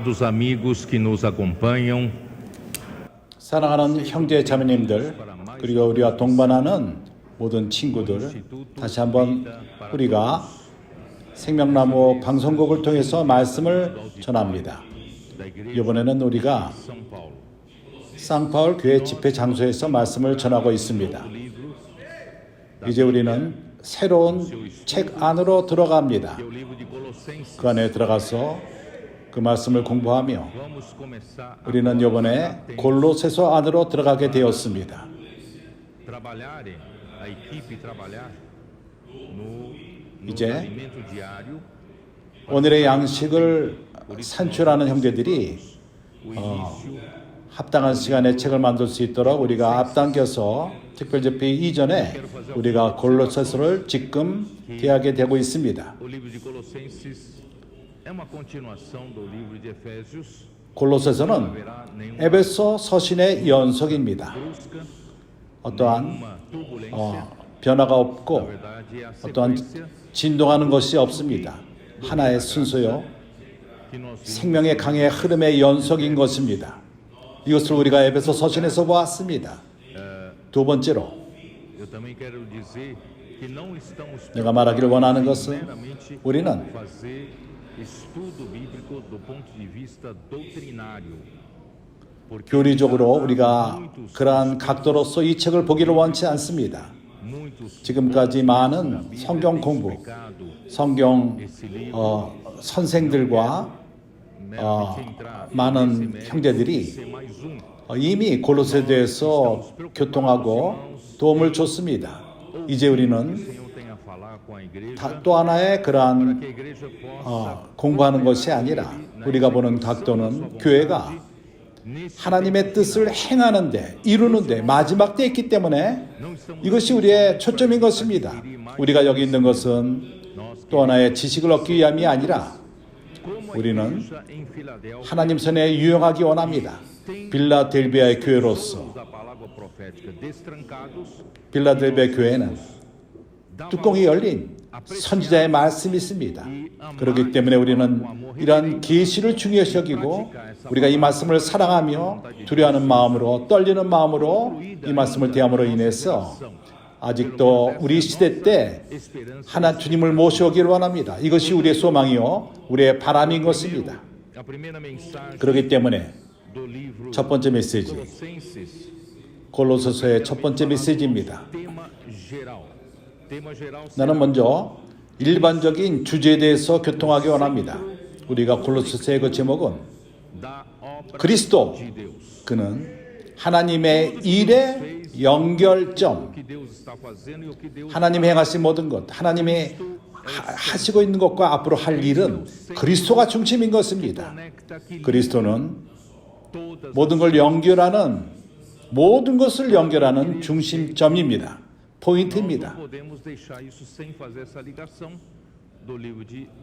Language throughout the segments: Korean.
dos amigos que nos acompanham. 사랑하는 형제 자매님들, 그리고 우리와 동반하는 모든 친구들, 다시 한번 우리가 생명나무 방송국을 통해서 말씀을 전합니다. 이번에는 우리가 상파울 교회 집회 장소에서 말씀을 전하고 있습니다. 이제 우리는 새로운 책 안으로 들어갑니다. 그 안에 들어가서 그 말씀을 공부하며 우리는 이번에 골로새서 안으로 들어가게 되었습니다. 이제 오늘의 양식을 산출하는 형제들이 합당한 시간에 책을 만들 수 있도록 우리가 앞당겨서 특별집회 이전에 우리가 골로새서를 지금 대하게 되고 있습니다. 골로새서는 에베소 서신의 연속입니다. 어떠한 변화가 없고 어떠한 진동하는 것이 없습니다. 하나의 순서요, 생명의 강의 흐름의 연속인 것입니다. 이것을 우리가 에베소 서신에서 보았습니다. 두 번째로 내가 말하기를 원하는 것은 우리는 교리적으로 우리가 그러한 각도로서 이 책을 보기를 원치 않습니다. 지금까지 많은 성경 공부, 성경 선생들과 많은 형제들이 이미 골로새서에서 교통하고 도움을 줬습니다. 이제 우리는 또 하나의 그러한 공부하는 것이 아니라 우리가 보는 각도는 교회가 하나님의 뜻을 행하는데, 이루는데 마지막 때에 있기 때문에 이것이 우리의 초점인 것입니다. 우리가 여기 있는 것은 또 하나의 지식을 얻기 위함이 아니라 우리는 하나님 손에 유용하기 원합니다. 빌라델비아의 교회로서 빌라델비아 교회는 뚜껑이 열린 선지자의 말씀이 있습니다. 그렇기 때문에 우리는 이러한 계시를 중요시 여기고 우리가 이 말씀을 사랑하며 두려워하는 마음으로, 떨리는 마음으로 이 말씀을 대함으로 인해서 아직도 우리 시대 때 하나 주님을 모셔오기를 원합니다. 이것이 우리의 소망이요 우리의 바람인 것입니다. 그렇기 때문에 첫 번째 메시지, 골로새서의 첫 번째 메시지입니다. 나는 먼저 일반적인 주제에 대해서 교통하기 원합니다. 우리가 골로새서의 그 제목은 그리스도, 그는 하나님의 일의 연결점, 하나님이 행하신 모든 것, 하나님이 하시고 있는 것과 앞으로 할 일은 그리스도가 중심인 것입니다. 그리스도는 모든 걸 연결하는, 모든 것을 연결하는 중심점입니다. 포인트입니다.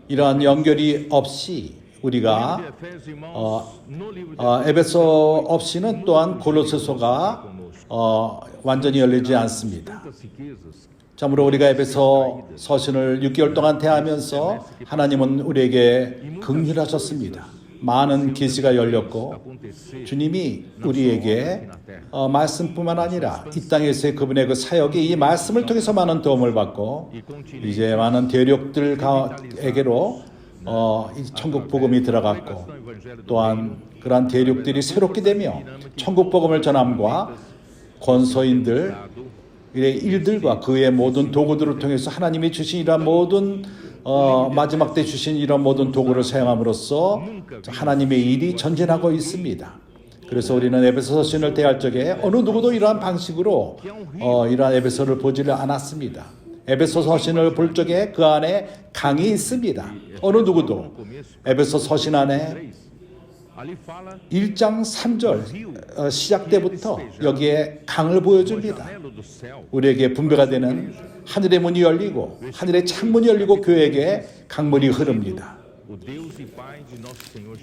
이러한 연결이 없이 우리가 에베소 없이는 또한 골로새서가 완전히 열리지 않습니다. 참으로 우리가 에베소 서신을 6개월 동안 대하면서 하나님은 우리에게 긍휼하셨습니다. 많은 계시가 열렸고 주님이 우리에게 말씀뿐만 아니라 이 땅에서의 그분의 그 사역이 이 말씀을 통해서 많은 도움을 받고 이제 많은 대륙들에게로 천국 복음이 들어갔고 또한 그러한 대륙들이 새롭게 되며 천국 복음을 전함과 권소인들 일들과 그의 모든 도구들을 통해서 하나님이 주신 이러한 모든 마지막 때 주신 이런 모든 도구를 사용함으로써 하나님의 일이 전진하고 있습니다. 그래서 우리는 에베소 서신을 대할 적에 어느 누구도 이러한 방식으로 이러한 에베소를 보지를 않았습니다. 에베소 서신을 볼 적에 그 안에 강이 있습니다. 어느 누구도 에베소 서신 안에 1장 3절 시작 때부터 여기에 강을 보여줍니다. 우리에게 분배가 되는 하늘의 문이 열리고 하늘의 창문이 열리고 교회에게 강물이 흐릅니다.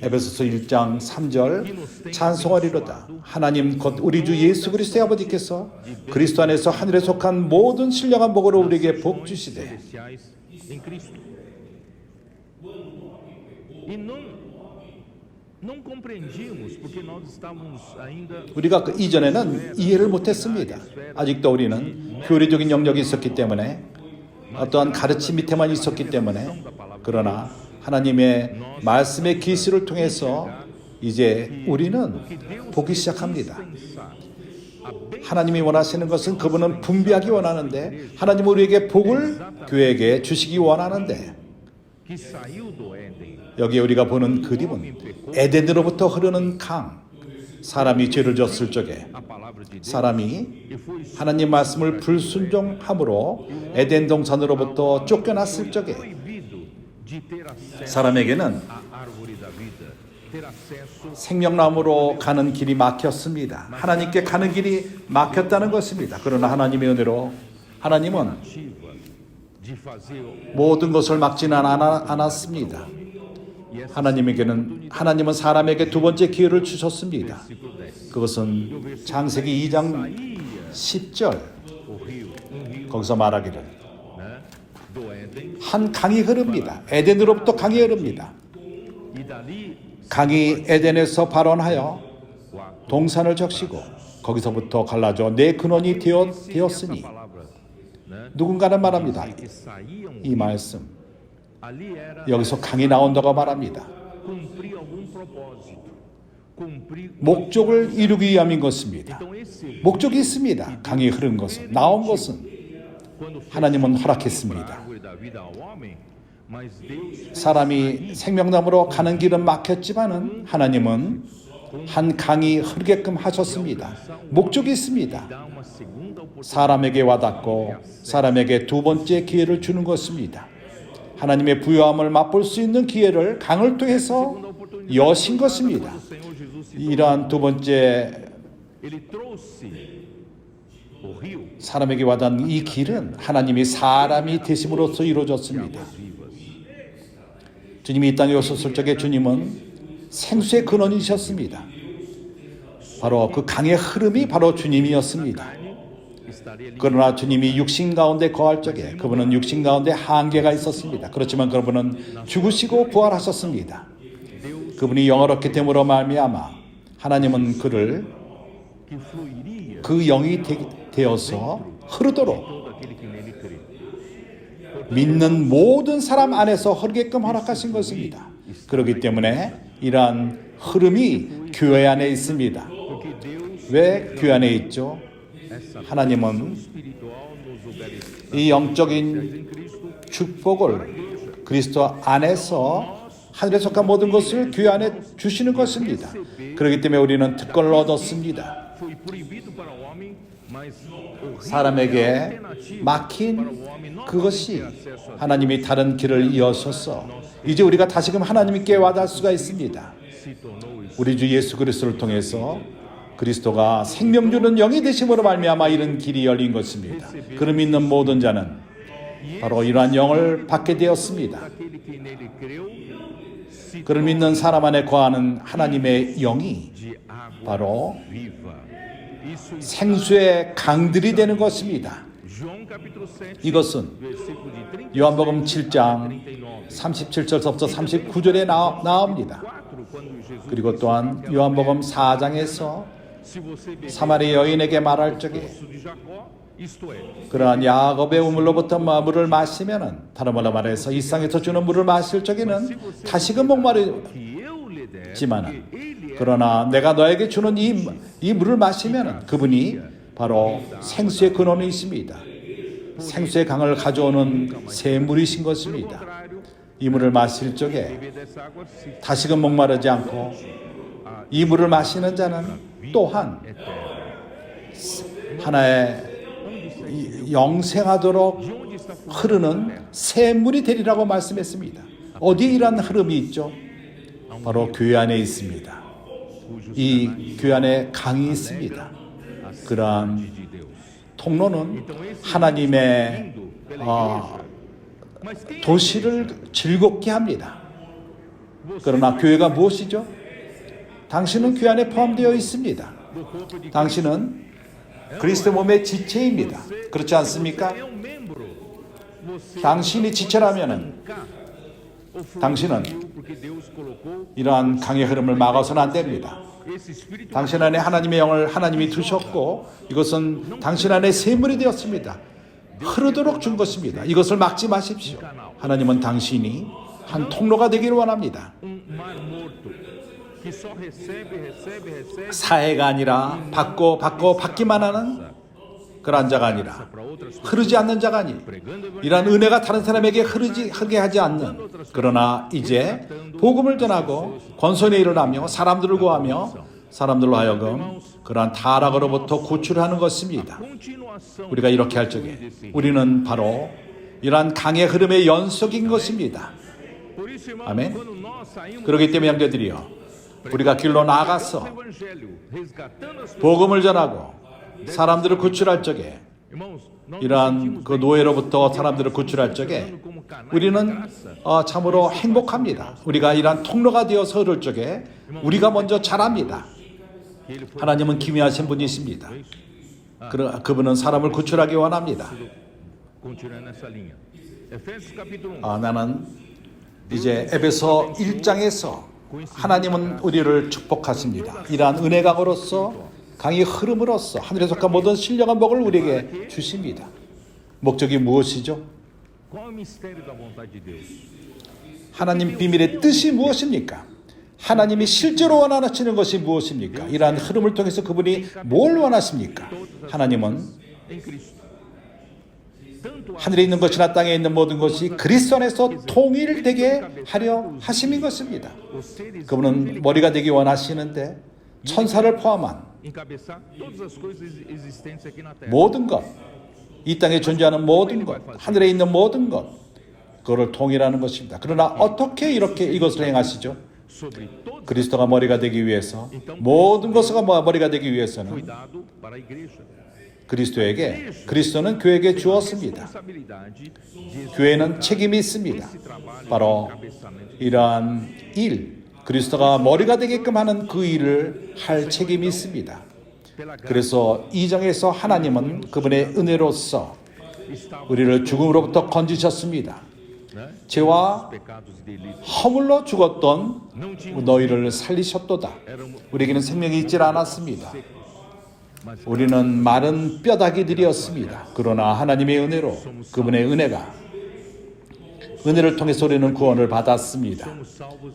에베소서 1장 3절 찬송하리로다. 하나님 곧 우리 주 예수 그리스도의 아버지께서 그리스도 안에서 하늘에 속한 모든 신령한 복으로 우리에게 복 주시되 não compreendíamos porque nós estávamos ainda 우리가 그 이전에는 이해를 못했습니다. 아직도 우리는 교리적인 영역이 있었기 때문에 어떠한 가르침 밑에만 있었기 때문에 그러나 하나님의 말씀의 계시를 통해서 이제 우리는 보기 시작합니다. 하나님이 원하시는 것은 그분은 분비하기 원하는데 하나님은 우리에게 복을 교회에게 주시기 원하는데 que saiu do Éden. 여기에 우리가 보는 그림은 에덴으로부터 흐르는 강, 사람이 죄를 졌을 적에 A palavra de Deus 사람이 e foi 하나님 말씀을 불순종함으로 에덴 동산으로부터 쫓겨났을 적에 proibido de ter acesso 사람에게는 à árvore da vida, ter acesso 생명나무로 가는 길이 막혔습니다. 하나님께 가는 길이 막혔다는 것입니다. 그러나 하나님의 은혜로 하나님은 ativa de fazer 모든 것을 막지는 않았습니다. 하나님은 사람에게 두 번째 기회를 주셨습니다. 그것은 창세기 2장 10절 거기서 말하기를 do Éden 한 강이 흐릅니다. 에덴으로부터 강이 흐릅니다. e dali 강이 에덴에서 발원하여 동산을 적시고 거기서부터 갈라져 내 근원이 되었으니 palavra, né? 누군가는 말합니다. Que saíam 이 말씀 ali era 여기서 강이 나온다고 말합니다. cumprir algum propósito, cumprir 목적을 이루기 위함인 것입니다. então esse 목적이 있습니다. 강이 흐른 것은 나온 것은 quando fez 하나님은 a 허락했습니다. árvore da vida ao homem, mas Deus 사람이 생명나무로 가는 길은 막혔지만은 하나님은 한 강이 흐르게끔 하셨습니다. 목적이 있습니다. dá uma segunda oportunidade. 사람에게 와닿고 사람에게 두 번째 기회를 주는 것입니다. 하나님의 부요함을 맛볼 수 있는 기회를 강을 통해서 여신 것입니다. O Senhor Jesus se 이러한 두 번째 ele trouxe o rio 사람에게 와닿는 이 길은 하나님이 사람이 되심으로써 이루어졌습니다. 주님이 이 땅에 오셨을 적에 주님은 생수의 근원이셨습니다. 바로 그 강의 흐름이 바로 주님이었습니다. estaria ali. 그러나 주님이 육신 가운데 거할 적에 그분은 육신 가운데 한계가 있었습니다. 그렇지만 그분은 죽으시고 부활하셨습니다. 그분이 영어롭게 됨으로 말미암아 하나님은 그를 que fluiria 그 영이 되어서 흐르도록 todo aquele que nele crê. 믿는 모든 사람 안에서 흐르게끔 허락하신 것입니다. 그렇기 때문에 이러한 흐름이 교회 안에 있습니다. Porque Deus 왜 교회 안에 있죠? essa 하나님은 espiritual nos ofereceu 이 영적인 em Cristo 축복을 그리스도 안에서 하늘에 속한 모든 것을 교회 안에 주시는 것입니다. 그렇기 때문에 우리는 특권을 얻었습니다. foi proibido para o homem, mas o rio 사람에게 alternativo 막힌 para o homem não 그것이 ter acesso a 하나님이 다른 길을 이어서서 이제 우리가 다시금 하나님께 와닿을 수가 있습니다. se tornou isso. 우리 주 예수 그리스도를 통해서 그리스도가 생명 주는 영이 되심으로 말미암아 이런 길이 열린 것입니다. 그를 믿는 모든 자는 바로 이러한 영을 받게 되었습니다. Aquele que nele creu se 그를 믿는 사람 안에 거하는 하나님의 영이 de água 바로 viva. Isso está 생수의 강들이 되는 것입니다. João capítulo 7, 이것은 versículo de 30 요한복음 7장 39. 37절부터 39절에 나옵니다. 4, quando Jesus 그리고 또한 요한복음 4장에서 se você beber 사마리 여인에게 말할 적에 poço de Jacó, isto é, 그러한 야곱의 우물로부터 물을 마시면은 다른 말로 말해서 이 땅에서 주는 물을 마실 적에는 다시금 목마르지만은 que eu lhe der, porque ele é 그러나 내가 너에게 주는 이 물을 마시면은 그분이 바로 생수의 근원이십니다. 생수의 강을 가져오는 샘물이신 것입니다. contrário, 이 물을 마실 적에 beber dessa água se 다시금 목마르지 않고 이 물을 마시는 자는 또한 하나의 영생하도록 흐르는 샘물이 되리라고 말씀했습니다. 어디에 이러한 흐름이 있죠? 바로 교회 안에 있습니다. 이 교회 안에 강이 있습니다. 그러한 de Deus. 통로는 하나님의 Mas quem 도시를 즐겁게 합니다. 그러나 교회가 무엇이죠? 당신은 교회 안에 포함되어 있습니다. do corpo de 당신은 그리스도 몸의 지체입니다. 그렇지 않습니까? é um membro. Você 당신이 지체라면은 cá 당신은 이러한 강의 흐름을 막아서는 안 됩니다. 당신 안에 하나님의 영을 하나님이 두셨고 이것은 당신 안에 샘물이 되었습니다. 흐르도록 준 것입니다. 이것을 막지 마십시오. 하나님은 당신이 한 통로가 되기를 원합니다. 사해가 아니라 받기만 하는 그런 자가 아니라 흐르지 않는 자가 아니 이러한 은혜가 다른 사람에게 흐르게 하지 않는 그러나 이제 복음을 전하고 권선의 일을 하며 사람들을 구하며 사람들로 하여금 그러한 타락으로부터 구출하는 것입니다. 우리가 이렇게 할 적에 우리는 바로 이러한 강의 흐름의 연속인 것입니다. 아멘. 그렇기 때문에 형제들이여 우리가 길로 나가서 복음을 전하고 사람들을 구출할 적에 이러한 그 노예로부터 사람들을 구출할 적에 우리는 참으로 행복합니다. 우리가 이러한 통로가 되어서 흐를 적에 우리가 먼저 잘합니다. 하나님은 기묘하신 분이십니다. 그분은 사람을 구출하기 원합니다. 나는 이제 에베소 1장에서 하나님은 우리를 축복하십니다. 이러한 은혜강으로서 강의 흐름으로써 하늘에 속한 모든 신령한 복을 우리에게 주십니다. 목적이 무엇이죠? 하나님 비밀의 뜻이 무엇입니까? 하나님이 실제로 원하시는 것이 무엇입니까? 이러한 흐름을 통해서 그분이 뭘 원하십니까? 하나님은 하늘에 있는 것이나 땅에 있는 모든 것이 그리스도 안에서 통일되게 하려 하심인 것입니다. 그분은 머리가 되기 원하시는데 천사를 포함한 모든 것, 이 땅에 존재하는 모든 것, 하늘에 있는 모든 것, 그거를 통일하는 것입니다. 그러나 어떻게 이렇게 이것을 행하시죠? 그리스도가 머리가 되기 위해서, 모든 것가 머리가 되기 위해서는 그리스도는 교회에게 주었습니다. 교회는 책임이 있습니다. 바로 이러한 일, 그리스도가 머리가 되게끔 하는 그 일을 할 책임이 있습니다. 그래서 이 장에서 하나님은 그분의 은혜로서 우리를 죽음으로부터 건지셨습니다. 죄와 허물로 죽었던 너희를 살리셨도다. 우리에게는 생명이 있질 않았습니다. 우리는 마른 뼈다귀들이었습니다. 그러나 하나님의 은혜로 그분의 은혜를 통해서 우리는 구원을 받았습니다.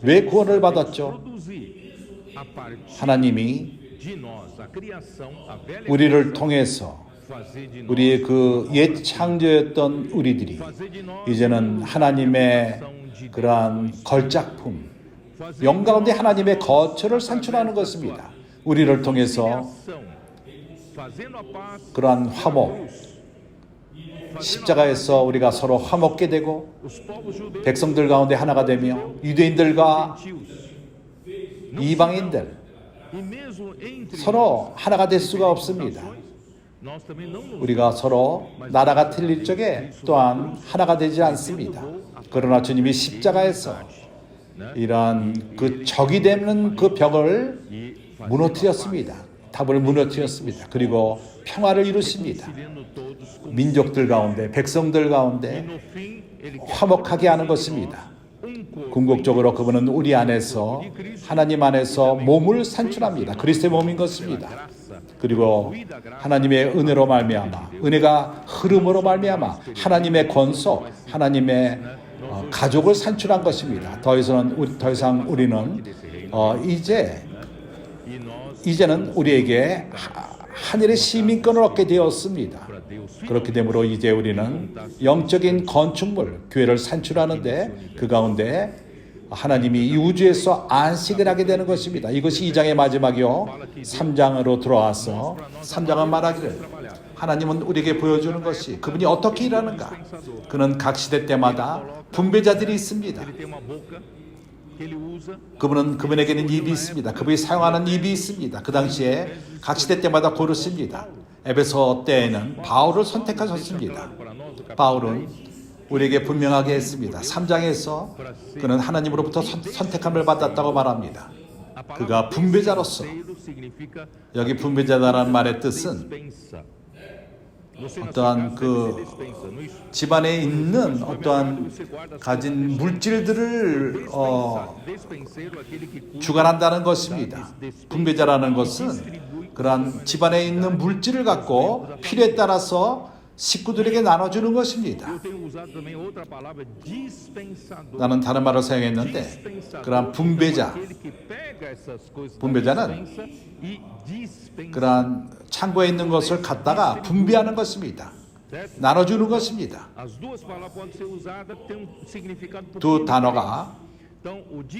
왜 구원을 받았죠? 하나님이 우리를 통해서 우리의 그 옛 창조였던 우리들이 이제는 하나님의 그러한 걸작품, 영 가운데 하나님의 거처를 산출하는 것입니다. 우리를 통해서 그러한 화목, 십자가에서 우리가 서로 화목게 되고 백성들 가운데 하나가 되며 유대인들과 이방인들 서로 하나가 될 수가 없습니다. 우리가 서로 나라가 틀릴 적에 또한 하나가 되지 않습니다. 그러나 주님이 십자가에서 이러한 그 적이 되는 그 벽을 무너뜨렸습니다. 탑을 무너뜨렸습니다. 그리고 평화를 이루십니다. 민족들 가운데, 백성들 가운데 화목하게 하는 것입니다. 궁극적으로 그분은 우리 안에서, 하나님 안에서 몸을 산출합니다. 그리스도의 몸인 것입니다. 그리고 하나님의 은혜로 말미암아, 은혜가 흐름으로 말미암아 하나님의 권속, 하나님의 가족을 산출한 것입니다. 더 이상 우리는 이제는 우리에게 하늘의 시민권을 얻게 되었습니다. 그렇게 되므로 이제 우리는 영적인 건축물, 교회를 산출하는데 그 가운데 하나님이 이 우주에서 안식을 하게 되는 것입니다. 이것이 2장의 마지막이요. 3장으로 들어와서 3장은 말하기를 하나님은 우리에게 보여주는 것이 그분이 어떻게 일하는가. 그는 각 시대 때마다 분배자들이 있습니다. 그분에게는 입이 있습니다. 그분이 사용하는 입이 있습니다. 그 당시에 각 시대 때마다 고르십니다. 에베소 때에는 바울을 선택하셨습니다. 바울은 우리에게 분명하게 했습니다. 3장에서 그는 하나님으로부터 선택함을 받았다고 말합니다. 그가 분배자로서, 여기 분배자라는 말의 뜻은 어떠한 그 집안에 있는 어떠한 가진 물질들을 주관한다는 것입니다. 분배자라는 것은 그러한 집안에 있는 물질을 갖고 필요에 따라서 식구들에게 나눠주는 것입니다. 나는 다른 말을 사용했는데 그러한 분배자는 그러한 창고에 있는 것을 갖다가 분배하는 것입니다. 나눠주는 것입니다. 두 단어가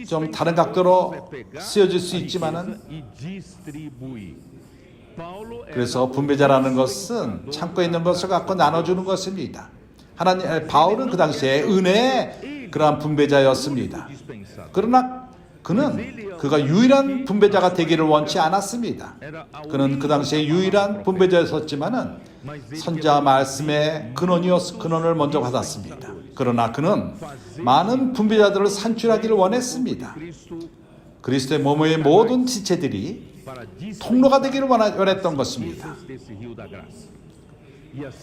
좀 다른 각도로 쓰여질 수 있지만은 그래서 분배자라는 것은 창고에 있는 것을 갖고 나눠주는 것입니다. 바울은 그 당시에 은혜의 그러한 분배자였습니다. 그러나 그는 그가 유일한 분배자가 되기를 원치 않았습니다. 그는 그 당시에 유일한 분배자였었지만은 선자 말씀의 근원을 먼저 받았습니다. 그러나 그는 많은 분배자들을 산출하기를 원했습니다. 그리스도의 몸의 모든 지체들이 통로가 되기를 원했던 것입니다.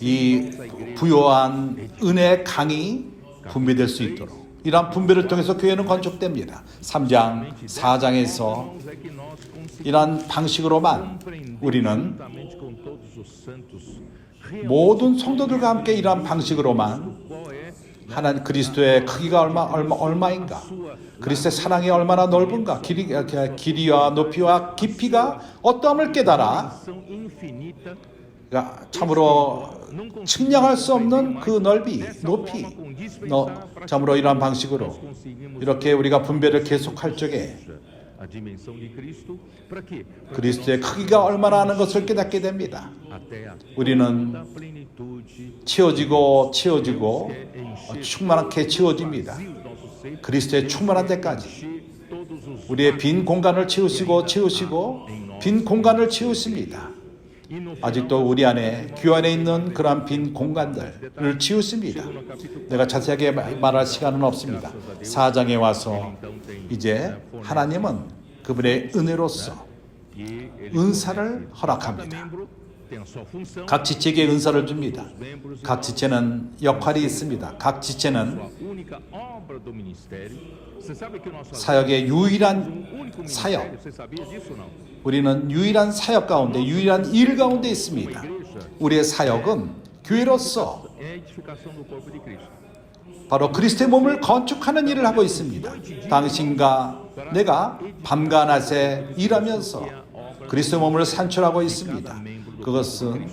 이 부요한 은혜의 강이 분배될 수 있도록 이러한 분배를 통해서 교회는 건축됩니다. 3장, 4장에서 이러한 방식으로만 우리는 모든 성도들과 함께 이러한 방식으로만 하나님 그리스도의 크기가 얼마인가, 그리스도의 사랑이 얼마나 넓은가, 길이와 높이와 깊이가 어떠함을 깨달아 참으로 측량할 수 없는 그 넓이, 높이, 참으로 이러한 방식으로 이렇게 우리가 분배를 계속할 적에 그리스도의 크기가 얼마나 하는 것을 깨닫게 됩니다. 우리는 채워지고 충만하게 채워집니다. 그리스도의 충만한 데까지 우리의 빈 공간을 채우시고 빈 공간을 채우십니다. 아직도 우리 안에 귀 안에 있는 그러한 빈 공간들을 채우십니다. 내가 자세하게 말할 시간은 없습니다. 4장에 와서 이제 하나님은 그분의 은혜로서 은사를 허락합니다. 각 지체에게 은사를 줍니다. 각 지체는 역할이 있습니다. 각 지체는 사역의 유일한 사역, 우리는 유일한 사역 가운데, 유일한 일 가운데 있습니다. 우리의 사역은 교회로서 바로 그리스도의 몸을 건축하는 일을 하고 있습니다. 당신과 내가 밤과 낮에 일하면서 그리스도의 몸을 산출하고 있습니다. 그것은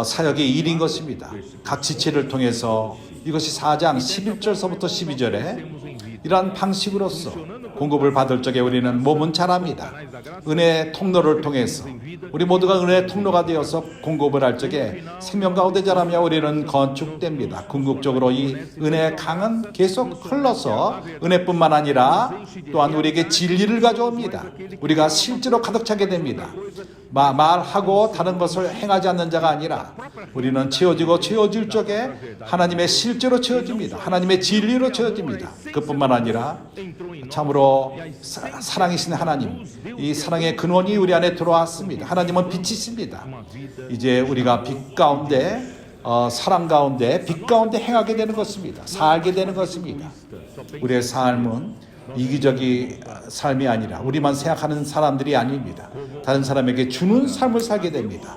사역의 일인 것입니다. 각 지체를 통해서 이것이 4장 11절서부터 12절에 이러한 방식으로서 공급을 받을 적에 우리는 몸은 자랍니다. 은혜의 통로를 통해서 우리 모두가 은혜의 통로가 되어서 공급을 할 적에 생명 가운데 자라며 우리는 건축됩니다. 궁극적으로 이 은혜의 강은 계속 흘러서 은혜뿐만 아니라 또한 우리에게 진리를 가져옵니다. 우리가 실제로 가득 차게 됩니다. 말하고 다른 것을 행하지 않는 자가 아니라 우리는 채워질 적에 하나님의 실제로 채워집니다. 하나님의 진리로 채워집니다. 그뿐만 아니라 참으로 사랑이신 하나님, 이 사랑의 근원이 우리 안에 들어왔습니다. 하나님은 빛이십니다. 이제 우리가 빛 가운데 사랑 가운데 빛 가운데 행하게 되는 것입니다. 살게 되는 것입니다. 우리의 삶은 이기적인 삶이 아니라 우리만 생각하는 사람들이 아닙니다. 다른 사람에게 주는 삶을 살게 됩니다.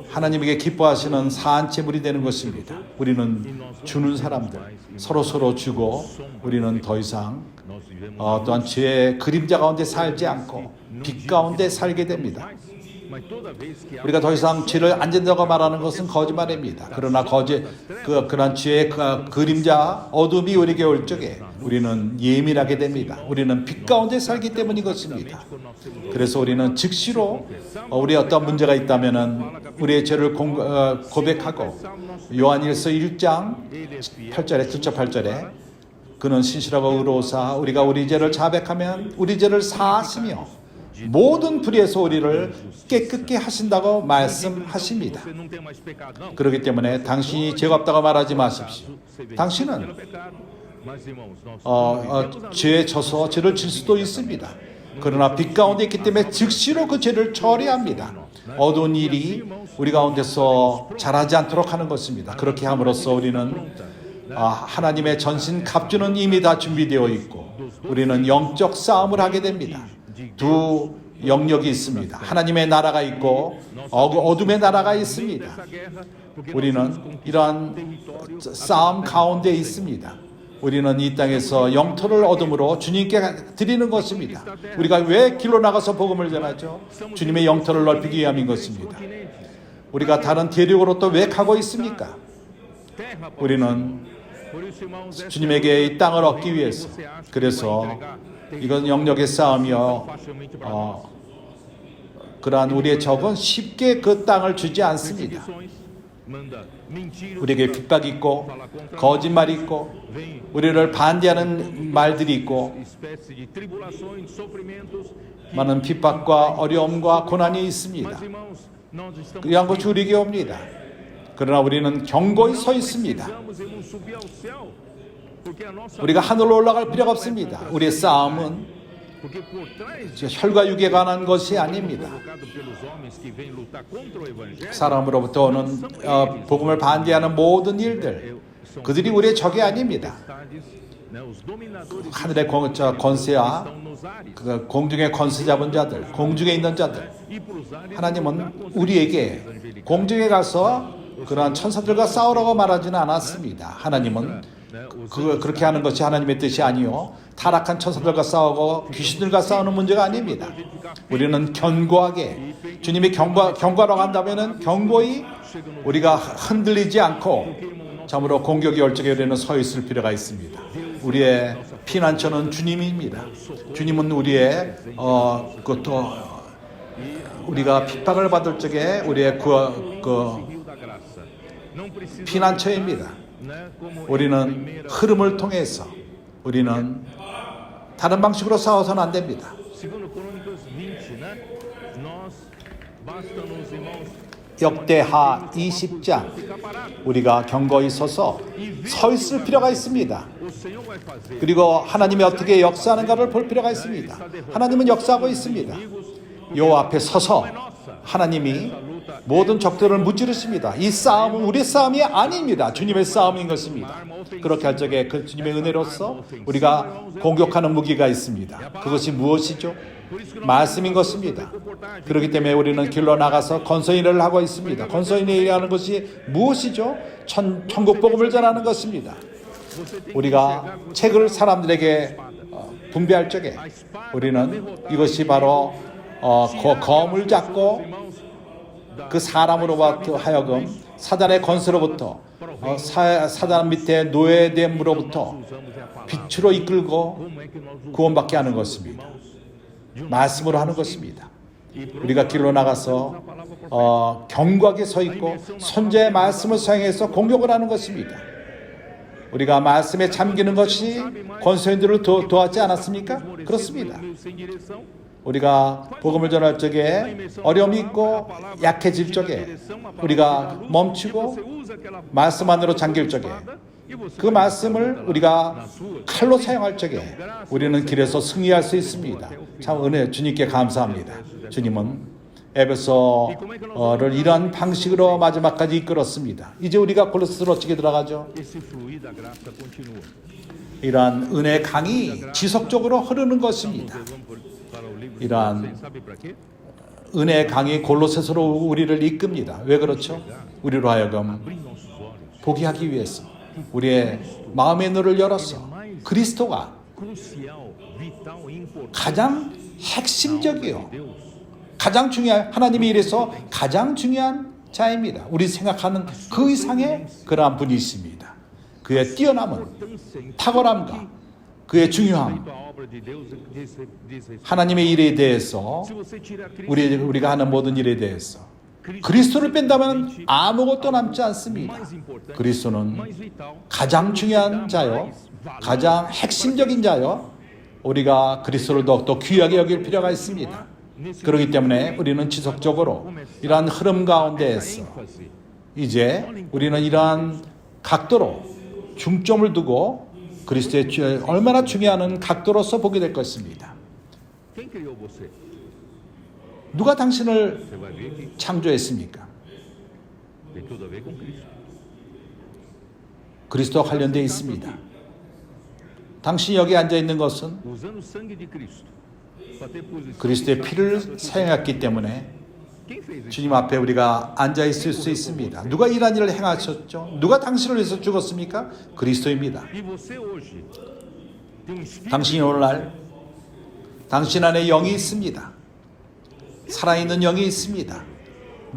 하나님에게 기뻐하시는 사한 제물이 되는 것입니다. 우리는 주는 사람들, 서로 주고 우리는 더 이상 또한 죄의 그림자 가운데 살지 않고 빛 가운데 살게 됩니다. 우리가 더 이상 죄를 안 짓는다고 말하는 것은 거짓말입니다. 그러나 그런 죄의 그림자, 어둠이 우리에게 올 적에 우리는 예민하게 됩니다. 우리는 빛 가운데 살기 때문인 것입니다. 그래서 우리는 즉시로 우리의 어떤 문제가 있다면은 우리의 죄를 고백하고 요한일서 1장 8절에 7절 8절에 그는 신실하고 의로우사 우리가 우리 죄를 자백하면 우리 죄를 사하시며 모든 불의에서 우리를 깨끗게 하신다고 말씀하십니다. 그렇기 때문에 당신이 죄가 없다고 말하지 마십시오. 당신은 죄에 져서 죄를 질 수도 있습니다. 그러나 빛 가운데 있기 때문에 즉시로 그 죄를 처리합니다. 어두운 일이 우리 가운데서 자라지 않도록 하는 것입니다. 그렇게 함으로써 우리는 하나님의 전신 갑주는 이미 다 준비되어 있고 우리는 영적 싸움을 하게 됩니다. 두 영역이 있습니다. 하나님의 나라가 있고 어둠의 나라가 있습니다. 우리는 이러한 싸움 가운데 있습니다. 우리는 이 땅에서 영토를 얻음으로 주님께 드리는 것입니다. 우리가 왜 길로 나가서 복음을 전하죠? 주님의 영토를 넓히기 위함인 것입니다. 우리가 다른 대륙으로 또 왜 가고 있습니까? 우리는 주님에게 이 땅을 얻기 위해서, 그래서 이건 영역의 싸움이요, 그러한 우리의 적은 쉽게 그 땅을 주지 않습니다. 우리에게 핍박이 있고 거짓말이 있고 우리를 반대하는 말들이 있고 많은 핍박과 어려움과 고난이 있습니다. 그러한 것이 우리에게 옵니다. 그러나 우리는 견고히 서 있습니다. 우리가 하늘로 올라갈 필요가 없습니다. 우리의 싸움은 혈과 육에 관한 것이 아닙니다. 사람으로부터 오는 복음을 반대하는 모든 일들, 그들이 우리의 적이 아닙니다. 하늘의 권세와 공중의 권세 잡은 자들, 공중에 있는 자들, 하나님은 우리에게 공중에 가서 그러한 천사들과 싸우라고 말하지는 않았습니다. 하나님은 그렇게 하는 것이 하나님의 뜻이 아니요, 타락한 천사들과 싸우고 귀신들과 싸우는 문제가 아닙니다. 우리는 견고하게 주님이 경과라고 한다면 견고히 우리가 흔들리지 않고 참으로 공격의 열정에 우리는 서 있을 필요가 있습니다. 우리의 피난처는 주님입니다. 주님은 우리의 우리가 핍박을 받을 적에 우리의 피난처입니다. 우리는 흐름을 통해서 우리는 다른 방식으로 싸워서는 안 됩니다. 역대하 20장 우리가 견고히 서 있을 필요가 있습니다. 그리고 하나님이 어떻게 역사하는가를 볼 필요가 있습니다. 하나님은 역사하고 있습니다. 요 앞에 서서 하나님이 모든 적들을 무찌르십니다. 이 싸움은 우리의 싸움이 아닙니다. 주님의 싸움인 것입니다. 그렇게 할 적에 그 주님의 은혜로서 우리가 공격하는 무기가 있습니다. 그것이 무엇이죠? 말씀인 것입니다. 그렇기 때문에 우리는 길로 나가서 건설일을 하고 있습니다. 건설일이 하는 것이 무엇이죠? 천국 복음을 전하는 것입니다. 우리가 책을 사람들에게 분배할 적에 우리는 이것이 바로 검을 잡고 그 사람으로부터 하여금 사단의 권세로부터 사단 밑에 노예됨으로부터 빛으로 이끌고 구원받게 하는 것입니다. 말씀으로 하는 것입니다. 우리가 길로 나가서 견고하게 서 있고 선제의 말씀을 사용해서 공격을 하는 것입니다. 우리가 말씀에 잠기는 것이 권세인들을 도왔지 않았습니까? 그렇습니다. 우리가 복음을 전할 적에 어려움이 있고 약해질 적에 우리가 멈추고 말씀 안으로 잠길 적에 그 말씀을 우리가 칼로 사용할 적에 우리는 길에서 승리할 수 있습니다. 참 은혜 주님께 감사합니다. 주님은 에베소를 이러한 방식으로 마지막까지 이끌었습니다. 이제 우리가 골로새서로 어떻게 들어가죠? 이러한 은혜의 강이 지속적으로 흐르는 것입니다. 이러한 은혜의 강이 골로새서로 우리를 이끕니다. 왜 그렇죠? 우리로 하여금 보게 하기 위해서 우리의 마음의 눈을 열어서 그리스도가 가장 핵심적이요, 가장 중요한, 하나님이 이래서 가장 중요한 자입니다. 우리 생각하는 그 이상의 그러한 분이십니다. 그의 뛰어남은 탁월함과 그의 중요함, 하나님의 일에 대해서 우리가 하는 모든 일에 대해서 그리스도를 뺀다면 아무것도 남지 않습니다. 그리스도는 가장 중요한 자요, 가장 핵심적인 자요, 우리가 그리스도를 더욱더 귀하게 여길 필요가 있습니다. 그렇기 때문에 우리는 지속적으로 이러한 흐름 가운데에서 이제 우리는 이러한 각도로 중점을 두고 그리스도의 얼마나 중요한 각도로서 보게 될 것입니다. 누가 당신을 você vai ver que 창조했습니까? tem tudo a ver com Cristo. 그리스도와 관련되어 있습니다. 당신이 여기 앉아 있는 것은 Usando o sangue de Cristo para ter posição. 그리스도의 피를 사용했기 때문에 Quem fez isso? 주님 앞에 우리가 앉아 있을 수 있습니다. 누가 이러한 일을 행하셨죠? 누가 당신을 위해서 죽었습니까? 그리스도입니다. E você hoje tem um espírito. 당신이 오늘날 당신 안에 영이 있습니다. 살아있는 영이 있습니다.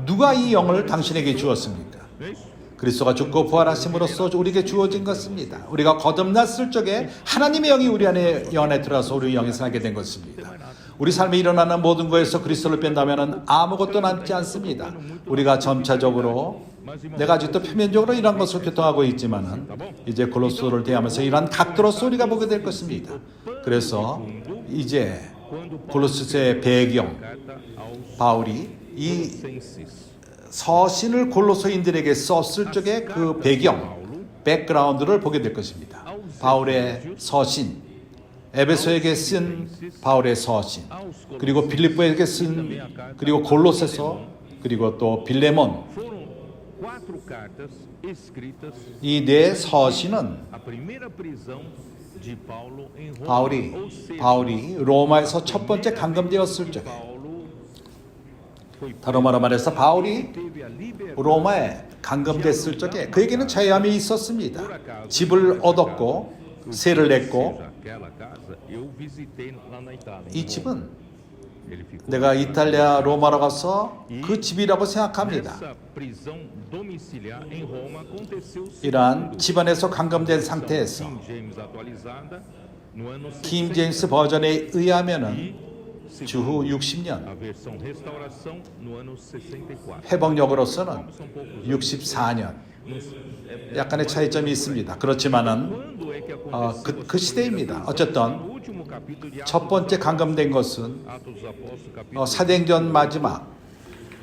누가 이 영을 당신에게 주었습니까? Não é isso? 그리스도가 죽고 부활하심으로써 우리에게 주어진 것입니다. 우리가 거듭났을 적에 하나님의 영이 우리 안에 들어와서 우리 영이 살게 된 것입니다. 우리 삶에 일어나는 모든 것에서 그리스도를 뺀다면 아무것도 남지 않습니다. 우리가 점차적으로 내가 아직도 표면적으로 이러한 것을 교통하고 있지만은 이제 골로새를 대하면서 이러한 각도로서 우리가 보게 될 것입니다. 그래서 이제 골로새의 배경, 바울이 이 서신을 골로새인들에게 썼을 적에 그 배경, 백그라운드를 보게 될 것입니다. 바울의 서신, 에베소에게 쓴 바울의 서신, 그리고 빌립보에게 쓴, 그리고 골로새서, 그리고 또 빌레몬, Foram 4 cartas escritas. 이 네 서신은 A primeira prisão de Paulo em Roma. Ou seja, 바울이 로마에서 첫 번째 감금되었을 적에, Paulo foi 다른 말로 말해서 바울이 teve a liberdade. 로마에 감금됐을 적에 그에게는 자유함이 있었습니다. 집을 얻었고 세를 냈고, Aquela casa eu visitei lá na Itália. 이 집은 Ele ficou 내가 이탈리아 로마로 가서 그 집이라고 생각합니다. nessa prisão domiciliar em Roma aconteceu 이러한 집안에서 감금된 상태에서 King James atualizada no ano 킹 60. 제임스 버전에 의하면은 주후 60년, A versão restauração no ano 64. 회복력으로서는 São poucos 64년. 약간의 차이점이 있습니다. 그렇지만은 Quando é que aconteceu? 그 시대입니다. No 어쨌든 último capítulo de 첫 번째 감금된 것은 Atos dos Apóstolos, capítulo 사도행전 마지막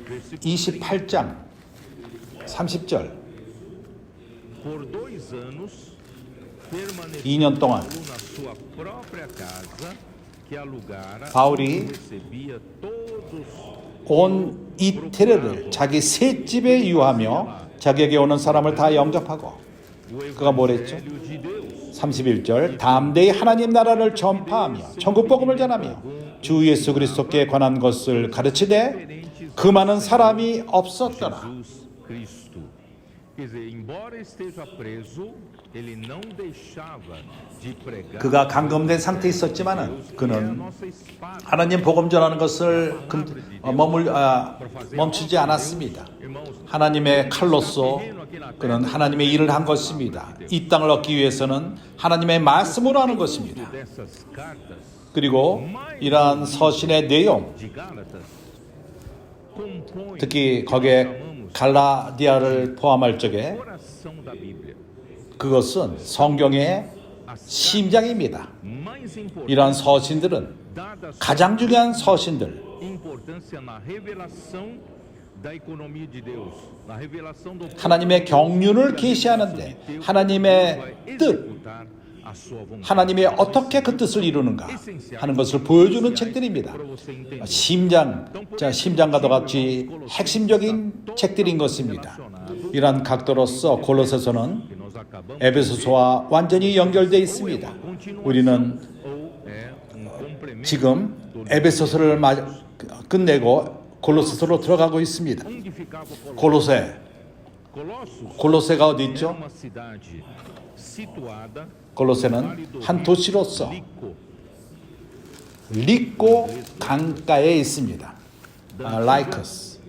versículo 28장 30절. Por 2 anos permaneceu 2년 동안 Paulo na sua própria casa que alugara, 바울이 onde recebia todos 온 이태리를 자기 셋집에 유하며 자기에게 오는 사람을 다 영접하고, o 그가 뭐랬죠? evangelho de Deus. 31절 담대히 하나님 나라를 전파하며 천국 복음을 전하며 주 예수 그리스도께 관한 것을 가르치되 그 많은 사람이 없었더라. Jesus Cristo. Quer dizer, embora esteja preso, ele não deixava de pregar. 그가 감금된 상태에 있었지만은 Que é a 그는 nossa espada. 하나님 복음 전하는 것을 멈추지 않았습니다. 하나님의 칼로서 그는 하나님의 일을 한 것입니다. 이 땅을 얻기 위해서는 하나님의 말씀으로 하는 것입니다. Dessas cartas 그리고 이러한 서신의 내용, de Gálatas compõem 특히 거기에 갈라디아를 포함할 적에 o coração da Bíblia. 그것은 성경의 심장입니다. Mais importante, 이러한 서신들은 dada a sua 가장 중요한 서신들, importância na revelação da economia de Deus, na revelação do 하나님의 경륜을 계시하는데 하나님의 뜻, executar a sua vontade. 하나님이 어떻게 그 뜻을 이루는가 하는 것을 보여주는 책들입니다. 심장과도 같이 핵심적인 책들인 것입니다. 이러한 각도로서 골로새서는 Que nós acabamos 에베소서와 완전히 연결되어 있습니다. 우리는 ou é complemento 지금 에베소서를 끝내고 골로새서로 들어가고 있습니다. onde ficava 골로새, Colossos. 골로새가 어디 Era 있죠? uma cidade situada 골로새는 한 도시로서 Lico, 리꼬 강가에 있습니다. 라이커스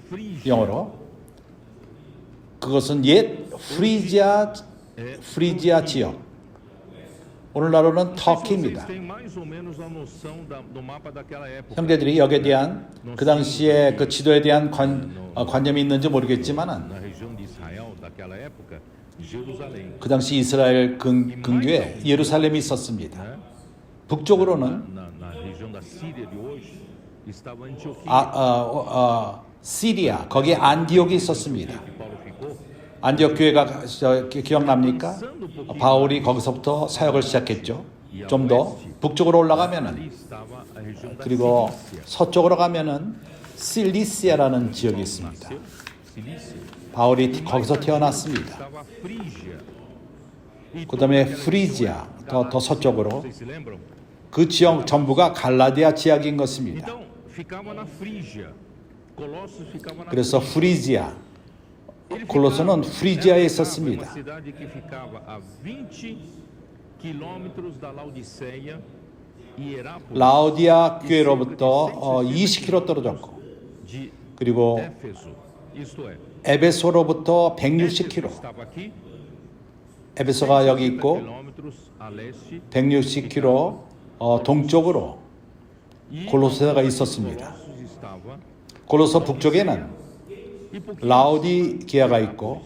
Frígia, 영어로. 그것은 옛 프리지아 지역. 오늘날로는 Vocês 터키입니다. têm mais ou menos a noção do mapa daquela época. 형제들이 여기에 대한 그 당시에 그 지도에 대한 관념이 있는지 모르겠지만은 Na região de Israel daquela época, Jerusalém. 그 당시 이스라엘 근교에 예루살렘이 있었습니다. Né? 북쪽으로는 Na região da Síria de hoje estava Antioquia. 시리아, 거기에 안디옥이 있었습니다. Que Paulo ficou. 안디옥 교회가 기억납니까? 바울이 거기서부터 사역을 시작했죠. 좀 더 북쪽으로 올라가면은, Ali estava a região da 그리고 Cilícia. 서쪽으로 가면은 실리시아라는 지역이 있습니다. nasceu Cilícia. 바울이 거기서 태어났습니다. Estava a Frígia. E 그 다음에 toda aquela 프리지아, região, 더 서쪽으로 vocês se lembram? 그 지역 전부가 갈라디아 지역인 것입니다. Então, ficava na Frígia. Colossos ficava na 그래서 Frígia. 프리지아, Ele 골로새는 ficava- 프리지아에 ela ficava em 있었습니다. uma cidade que ficava a 20 quilômetros da Laodiceia e Herápolis, 라우디아 교회로부터 20km 떨어졌고, de 그리고 Éfeso, isto é, 에베소로부터 Éfeso 160km, estava aqui, 에베소가 여기 160 있고 quilômetros a leste, 160km 동쪽으로 e 골로새가 onde 있었습니다. Colossos estava, 골로새 북쪽에는 e pouquinho 라우디게아가 있고,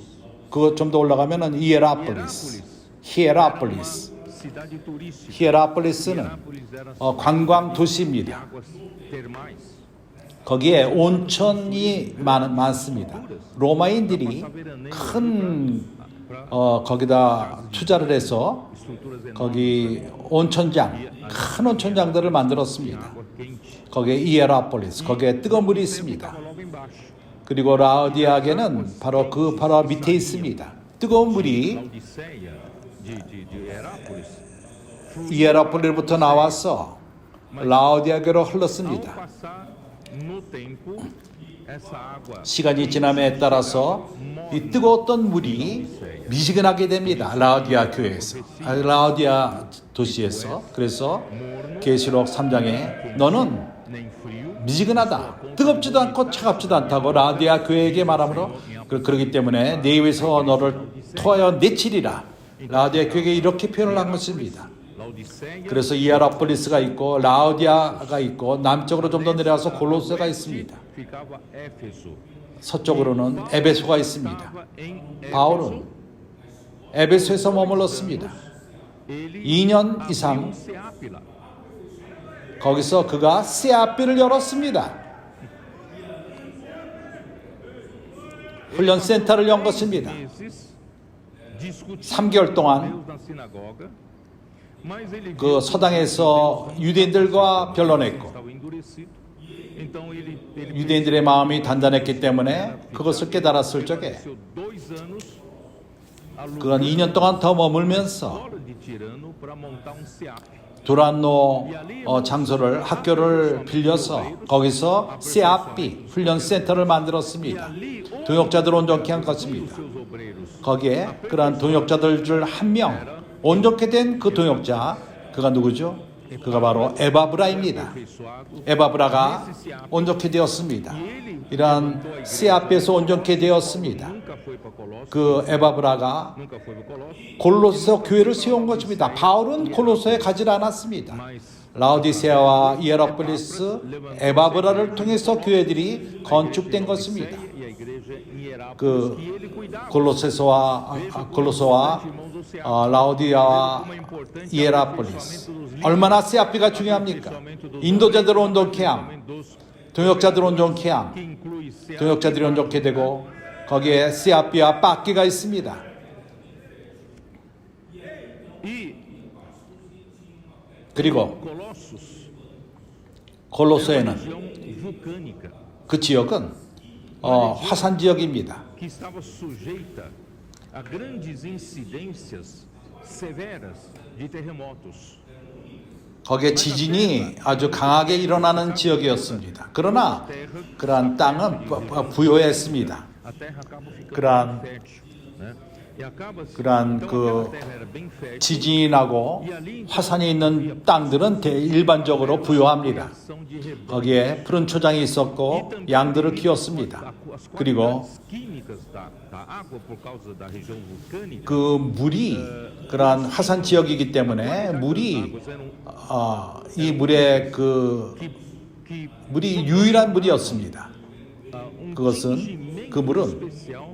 그것 좀 더 올라가면은 히에라폴리스, 히에라폴리스, cidade turística. 히에라폴리스는 Herápolis era 관광 de 도시입니다. águas termais. 거기에 온천이 많습니다. 로마인들이 큰 거기다 투자를 해서 Estruturas enormes, 거기 온천장, 큰 온천장들을 만들었습니다. água quente. 거기에 이에라폴리스, 거기에 뜨거운 물이 있습니다. Ficava logo embaixo. 그리고 라우디아게는 바로 밑에 있습니다. 뜨거운 물이 Laodiceia de Herápolis. 이에라폴리스부터 나와서 라우디아게로 Ao 흘렀습니다. passar no tempo, essa água 시간이 지남에 따라서 이 뜨거웠던 물이 미지근하게 됩니다. 라우디아 교회에서, 라우디아 도시에서. 그래서 계시록 3장에 너는 nem frio, 미지근하다, 뜨겁지도 않고 차갑지도 않다고 라우디아 교회에게 말하므로, 그렇기 때문에 내 입에서 너를 토하여 내치리라. 라우디아 교회에게 이렇게 표현을 한 것입니다. Laodiceia, 그래서 이아라폴리스가 있고 라우디아가 있고, 남쪽으로 좀 더 내려가서 골로새가 있습니다. ficava Éfeso. 서쪽으로는 에베소가 있습니다. Estava em Éfeso. 바울은 에베소에서 머물렀습니다. Ele 2년 abriu 이상 Seápila. 거기서 그가 세아비를 열었습니다. 훈련센터를 연 것입니다. Meses discutindo 3개월 동안 Deus na sinagoga, mas ele 그 서당에서 유대인들과 변론했고, estava endurecido. Então ele 유대인들의 마음이 단단했기 때문에 그것을 깨달았을 적에 permaneceu 2 anos 그건 2년 동안 더 머물면서 fora de Tirano para montar um SEAP. 두란노 장소를, 학교를 빌려서 거기서 세아비 훈련센터를 만들었습니다. 동역자들 온전케 한 것입니다. Seus obreiros 거기에 그러한 동역자들 중 한 명, 온전케 된 그 동역자, 그가 누구죠? 그가 바로 에바브라입니다. aperfeiçoado. 에바브라가 온전케 되었습니다. 이러한 세아비에서 온전케 되었습니다. Nunca foi para Colossos, 그 에바브라가 nunca foi para Colossos, 골로새서 교회를 세운 것입니다. 바울은 골로새에 가지 않았습니다. mas 라우디세아와 이에라폴리스, 에바브라를 통해서 교회들이 건축된 것입니다. e a igreja em Herápolis 그 que ele cuidava. 골로새와 라우디아와 이에라폴리스, 얼마나 세아비가 중요합니까? 인도자들 온전케 함, 동역자들 온전케 함, Que inclui SEAP, 동역자들이 온전케 되고 거기에 세아비와 빡기가 있습니다. e 그리고 Colossos, 골로새에는 região vulcânica 그 지역은 화산 지역입니다. que estava sujeita a grandes incidências severas de terremotos. 거기에 지진이 아주 강하게 일어나는 지역이었습니다. 그러나 그러한 땅은 부요했습니다. A terra acaba ficando 그러한 fértil, né? E acaba 그러한 então 그 aquela terra era bem fértil. 지진이 나고 화산이 있는 땅들은 일반적으로 부요합니다. Ação de rebanho. 거기에 푸른 초장이 있었고 양들을 키웠습니다. As 그리고 qualidades químicas da água por causa da região vulcânica. 그 물이 그러한 화산 지역이기 때문에 물이 Águas eram 이 물의 그 que 물이 유일한 물이었습니다. 그것은 tingimento 그 물은 especial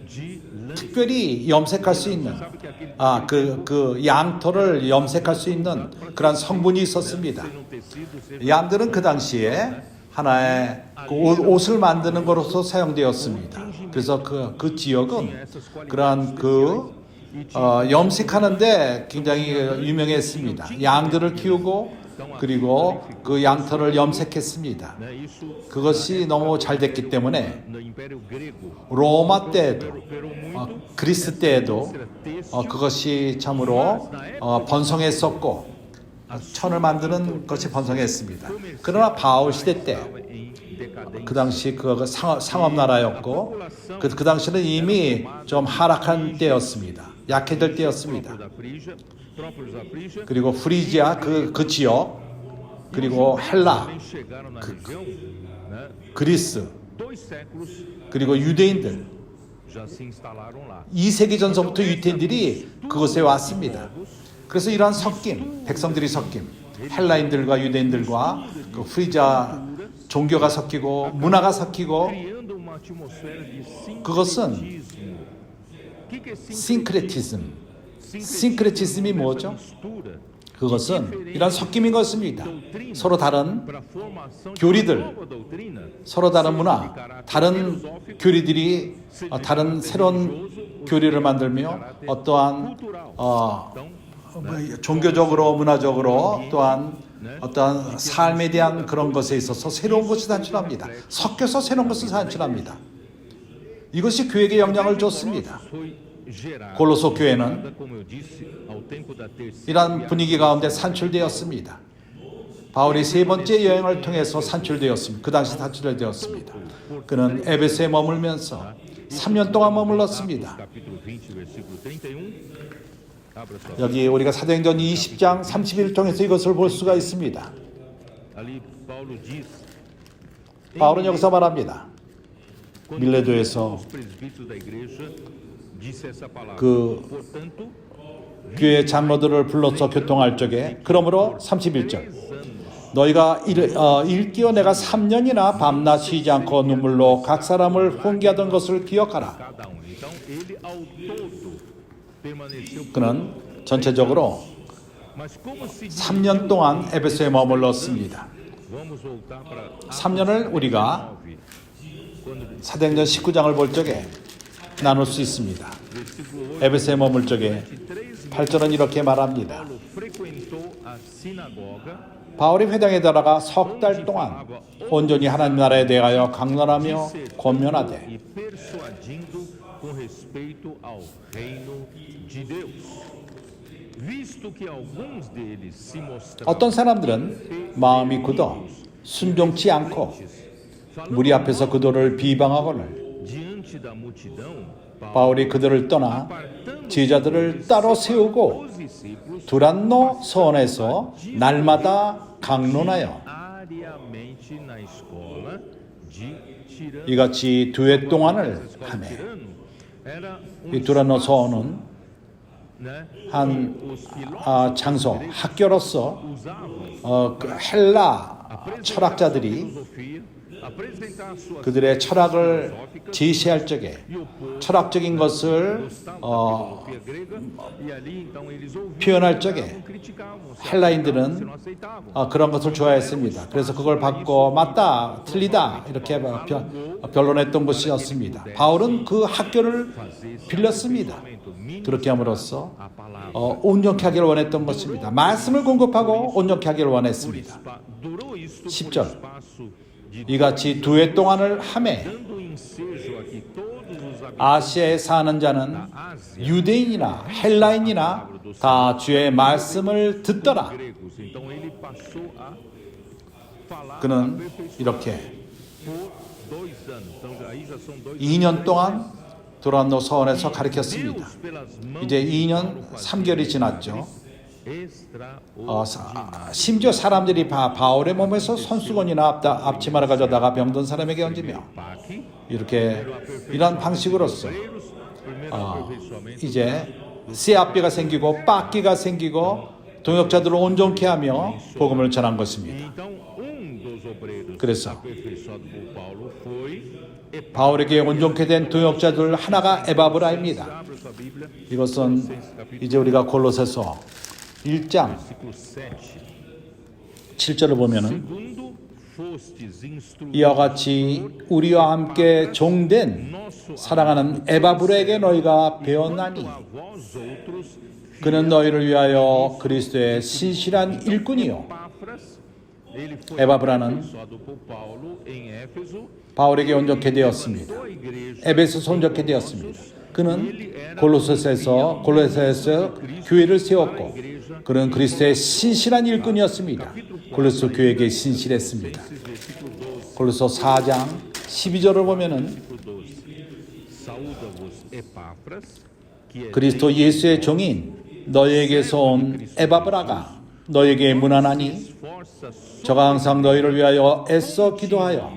de lã. 특별히 염색할 수 있는 Sabe que aquele 그 양털을 염색할 수 있는 그런 성분이 있었습니다. ser um tecido, ser 양들은 그 당시에 하나의 그 옷을 만드는 것으로서 사용되었습니다. 그래서 그 지역은 그러한 그 염색하는데 굉장히 유명했습니다. 양들을 키우고 그리고 그 양털을 염색했습니다. 그것이 너무 잘 됐기 때문에 로마 때에도 그리스 때에도 그것이 참으로 번성했었고 천을 만드는 것이 번성했습니다. 그러나 바울 시대 때 그 당시 그 상업 나라였고 그 당시는 이미 좀 하락한 때였습니다. 약해질 때였습니다. 그리고 프리지아 그 지역, 그리고 헬라, 그리스, 그리고 유대인들 2세기 전서부터 유대인들이 그곳에 왔습니다. 그래서 이러한 섞임, 백성들이 섞임, 헬라인들과 유대인들과 그 프리지아 종교가 섞이고 문화가 섞이고 그것은 싱크레티즘이 뭐죠? 그것은 이런 섞임인 것입니다. 서로 다른 교리들, 서로 다른 문화, 다른 교리들이 다른 새로운 교리를 만들며 어떠한 종교적으로 문화적으로 또한 어떠한 삶에 대한 그런 것에 있어서 새로운 것이 산출합니다. 섞여서 새로운 것을 산출합니다. 이것이 교회에게 영향을 줬습니다. 골로새 교회는 이러한 분위기 가운데 산출되었습니다. 바울이 세 번째 여행을 통해서 산출되었습니다. 그 당시 산출되었습니다. 그는 에베소에 머물면서 3년 동안 머물렀습니다. 여기 우리가 사도행전 20장 30일 통해서 이것을 볼 수가 있습니다. 바울은 여기서 말합니다. 밀레도에서 그 교회 장로들을 불러서 교통할 적에 그러므로 31절 너희가 일기어 내가 3년이나 밤낮 쉬지 않고 눈물로 각 사람을 훈계하던 것을 기억하라. 그는 전체적으로 3년 동안 에베소에 머물렀습니다. 3년을 우리가 사도행전 19장을 볼 적에 나눌 수 있습니다. 에베소에 머물 적에 8절은 이렇게 말합니다. 바울이 회당에 들어가 석 달 동안 온전히 하나님 나라에 대하여 강론하며 권면하되 어떤 사람들은 마음이 굳어 순종치 않고 무리 앞에서 그들을 비방하거늘 바울이 그들을 떠나 제자들을 따로 세우고 두란노 서원에서 날마다 강론하여 이같이 2해 동안을 하매 이 두란노 서원은 한 장소, 학교로서 그 헬라 철학자들이 그들의 철학을 제시할 적에 철학적인 것을 표현할 적에 헬라인들은 그런 것을 좋아했습니다. 그래서 그걸 받고 맞다, 틀리다 이렇게 변론했던 것이었습니다. 바울은 그 학교를 빌렸습니다. 그렇게 함으로써 온전케 하기를 원했던 것입니다. 말씀을 공급하고 온전케 하기를 원했습니다. 10절 이같이 2해 동안을 하매 아시아에 사는 자는 유대인이나 헬라인이나 다 주의 말씀을 듣더라. 그는 이렇게 2년 동안 두란노 서원에서 가르쳤습니다. 이제 2년 3개월이 지났죠. 심지어 사람들이 바울의 몸에서 손수건이나 앞치마를 가져다가 병든 사람에게 얹으며 이렇게 이런 방식으로서 이제 씨앗비가 생기고 빻기가 생기고 동역자들을 온전케 하며 복음을 전한 것입니다. 그래서 바울에게 온전케 된 동역자들 하나가 에바브라입니다. 이것은 이제 우리가 골로새서 1장 7절을 보면은 이와 같이 우리와 함께 종된 사랑하는 에바브라에게 너희가 배웠나니 그는 너희를 위하여 그리스도의 신실한 일꾼이요 ele foi 에바브라는 aperfeiçoado por Paulo em Éfeso. 바울에게 온전케 되었습니다. 에베소서 온전케 되었습니다. 그는 골로새에서 교회를 세웠고 그는 그리스도의 신실한 일꾼이었습니다. 골로새 교회에게 신실했습니다. 골로새 4장 12절을 보면은 그리스도 예수의 종인 너희에게서 온 에바브라가 너희에게 문안하니 저가 항상 너희를 위하여 애써 기도하여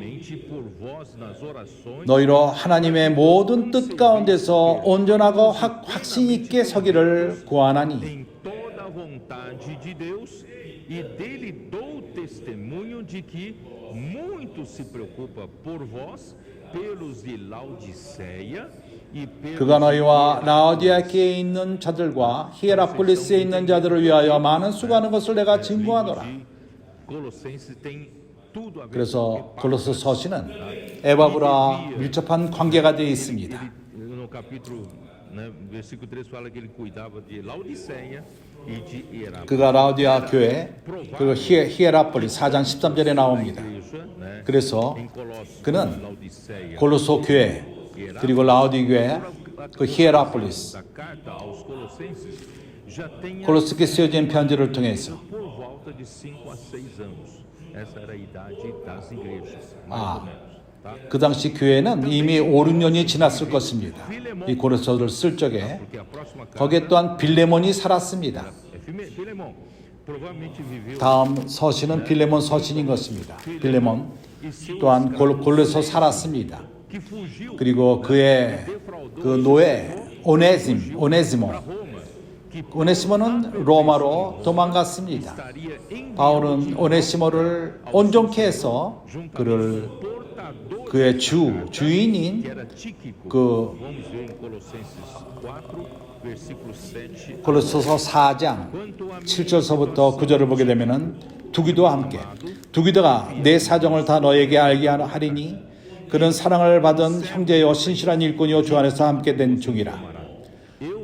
너희로 하나님의 모든 뜻 가운데서 온전하고 확신 있게 서기를 구하나니 그가 너희와 라오디아케에 있는 자들과 히에라폴리스에 있는 자들을 위하여 많은 수고하는 것을 내가 증거하노라. 그래서 골로새 서신은 에바브라와 밀접한 관계가 되어 있습니다. 그가 라오디아 교회 그리고 히에라폴리스 4장 13절에 나옵니다. 그래서 그는 골로새 교회 그리고 라오디 교회 그 히에라폴리스 골로새께 쓰여진 편지를 통해서 그 당시 교회는 이미 5, 6년이 지났을 것입니다. 이 고린도서를 쓸 적에 거기에 또한 빌레몬이 살았습니다. 다음 서신은 빌레몬 서신인 것입니다. 빌레몬 또한 골로새 살았습니다. 그리고 그의 그 노예 오네시모는 로마로 도망갔습니다. 바울은 오네시모를 온전케 해서 그의 주인인 골로새서 4장 7절서부터 9절을 보게 되면은 두기도와 함께 두기도가 내 사정을 다 너에게 알게 하리니 그는 사랑을 받은 형제여 신실한 일꾼이요 주 안에서 함께 된 중이라.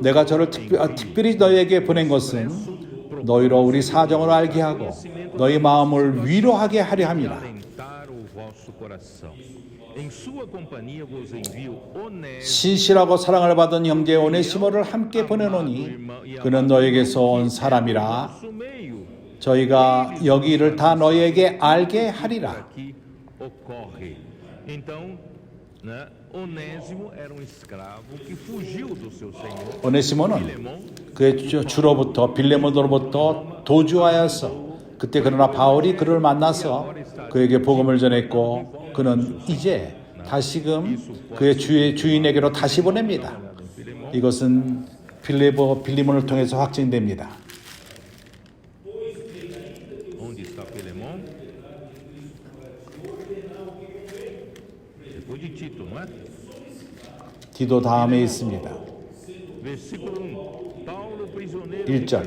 내가 저를 특별히 너희에게 보낸 것은 너희로 우리 사정을 알게 하고 너희 마음을 위로하게 하려 함이라. 신실하고 사랑을 받은 형제 오네시모를 함께 보내노니 그는 너희에게서 온 사람이라. 저희가 여기 일을 다 너희에게 알게 하리라. 오네시모는 그의 주로부터 빌레몬으로부터 도주하여서 그때 그러나 바울이 그를 만나서 그에게 복음을 전했고 그는 이제 다시금 그의 주인에게로 다시 보냅니다. 이것은 빌레몬을 통해서 확증됩니다. 디도 다음에 있습니다. 1절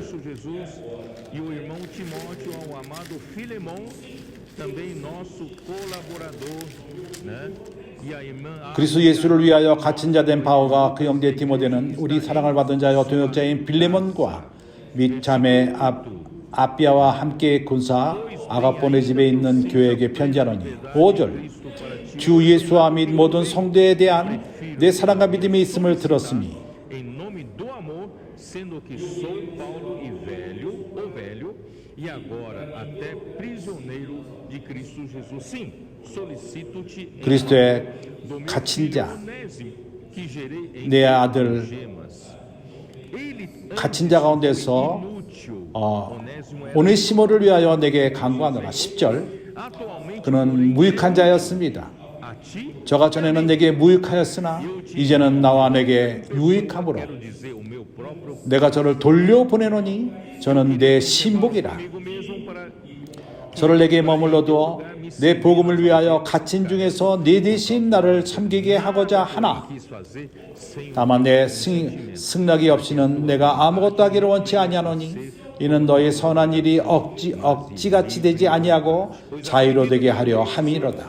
그리스도 예수를 위하여 갇힌 자 된 바울과 그 형제 디모데는 우리 사랑을 받은 자여 동역자인 빌레몬과 및 자매 아비아와 함께 군사 아가보네 집에 있는 교회에게 편지하노니 5절 주 예수와 및 모든 성도에 대한 내 사랑과 믿음이 있음을 들었으니 그리스도의 갇힌 자 내 아들 갇힌 자 가운데서 오네시모를 위하여 내게 간구하노라. 10절 그는 무익한 자였습니다. 저가 전에는 내게 무익하였으나 이제는 나와 내게 유익함으로 내가 저를 돌려보내노니 저는 내 신복이라. 저를 내게 머물러 두어 내 복음을 위하여 갇힌 중에서 내 대신 나를 섬기게 하고자 하나 다만 내 승낙이 없이는 내가 아무것도 하기를 원치 아니하노니 이는 너의 선한 일이 억지같이 되지 아니하고 자유로 되게 하려 함이로다.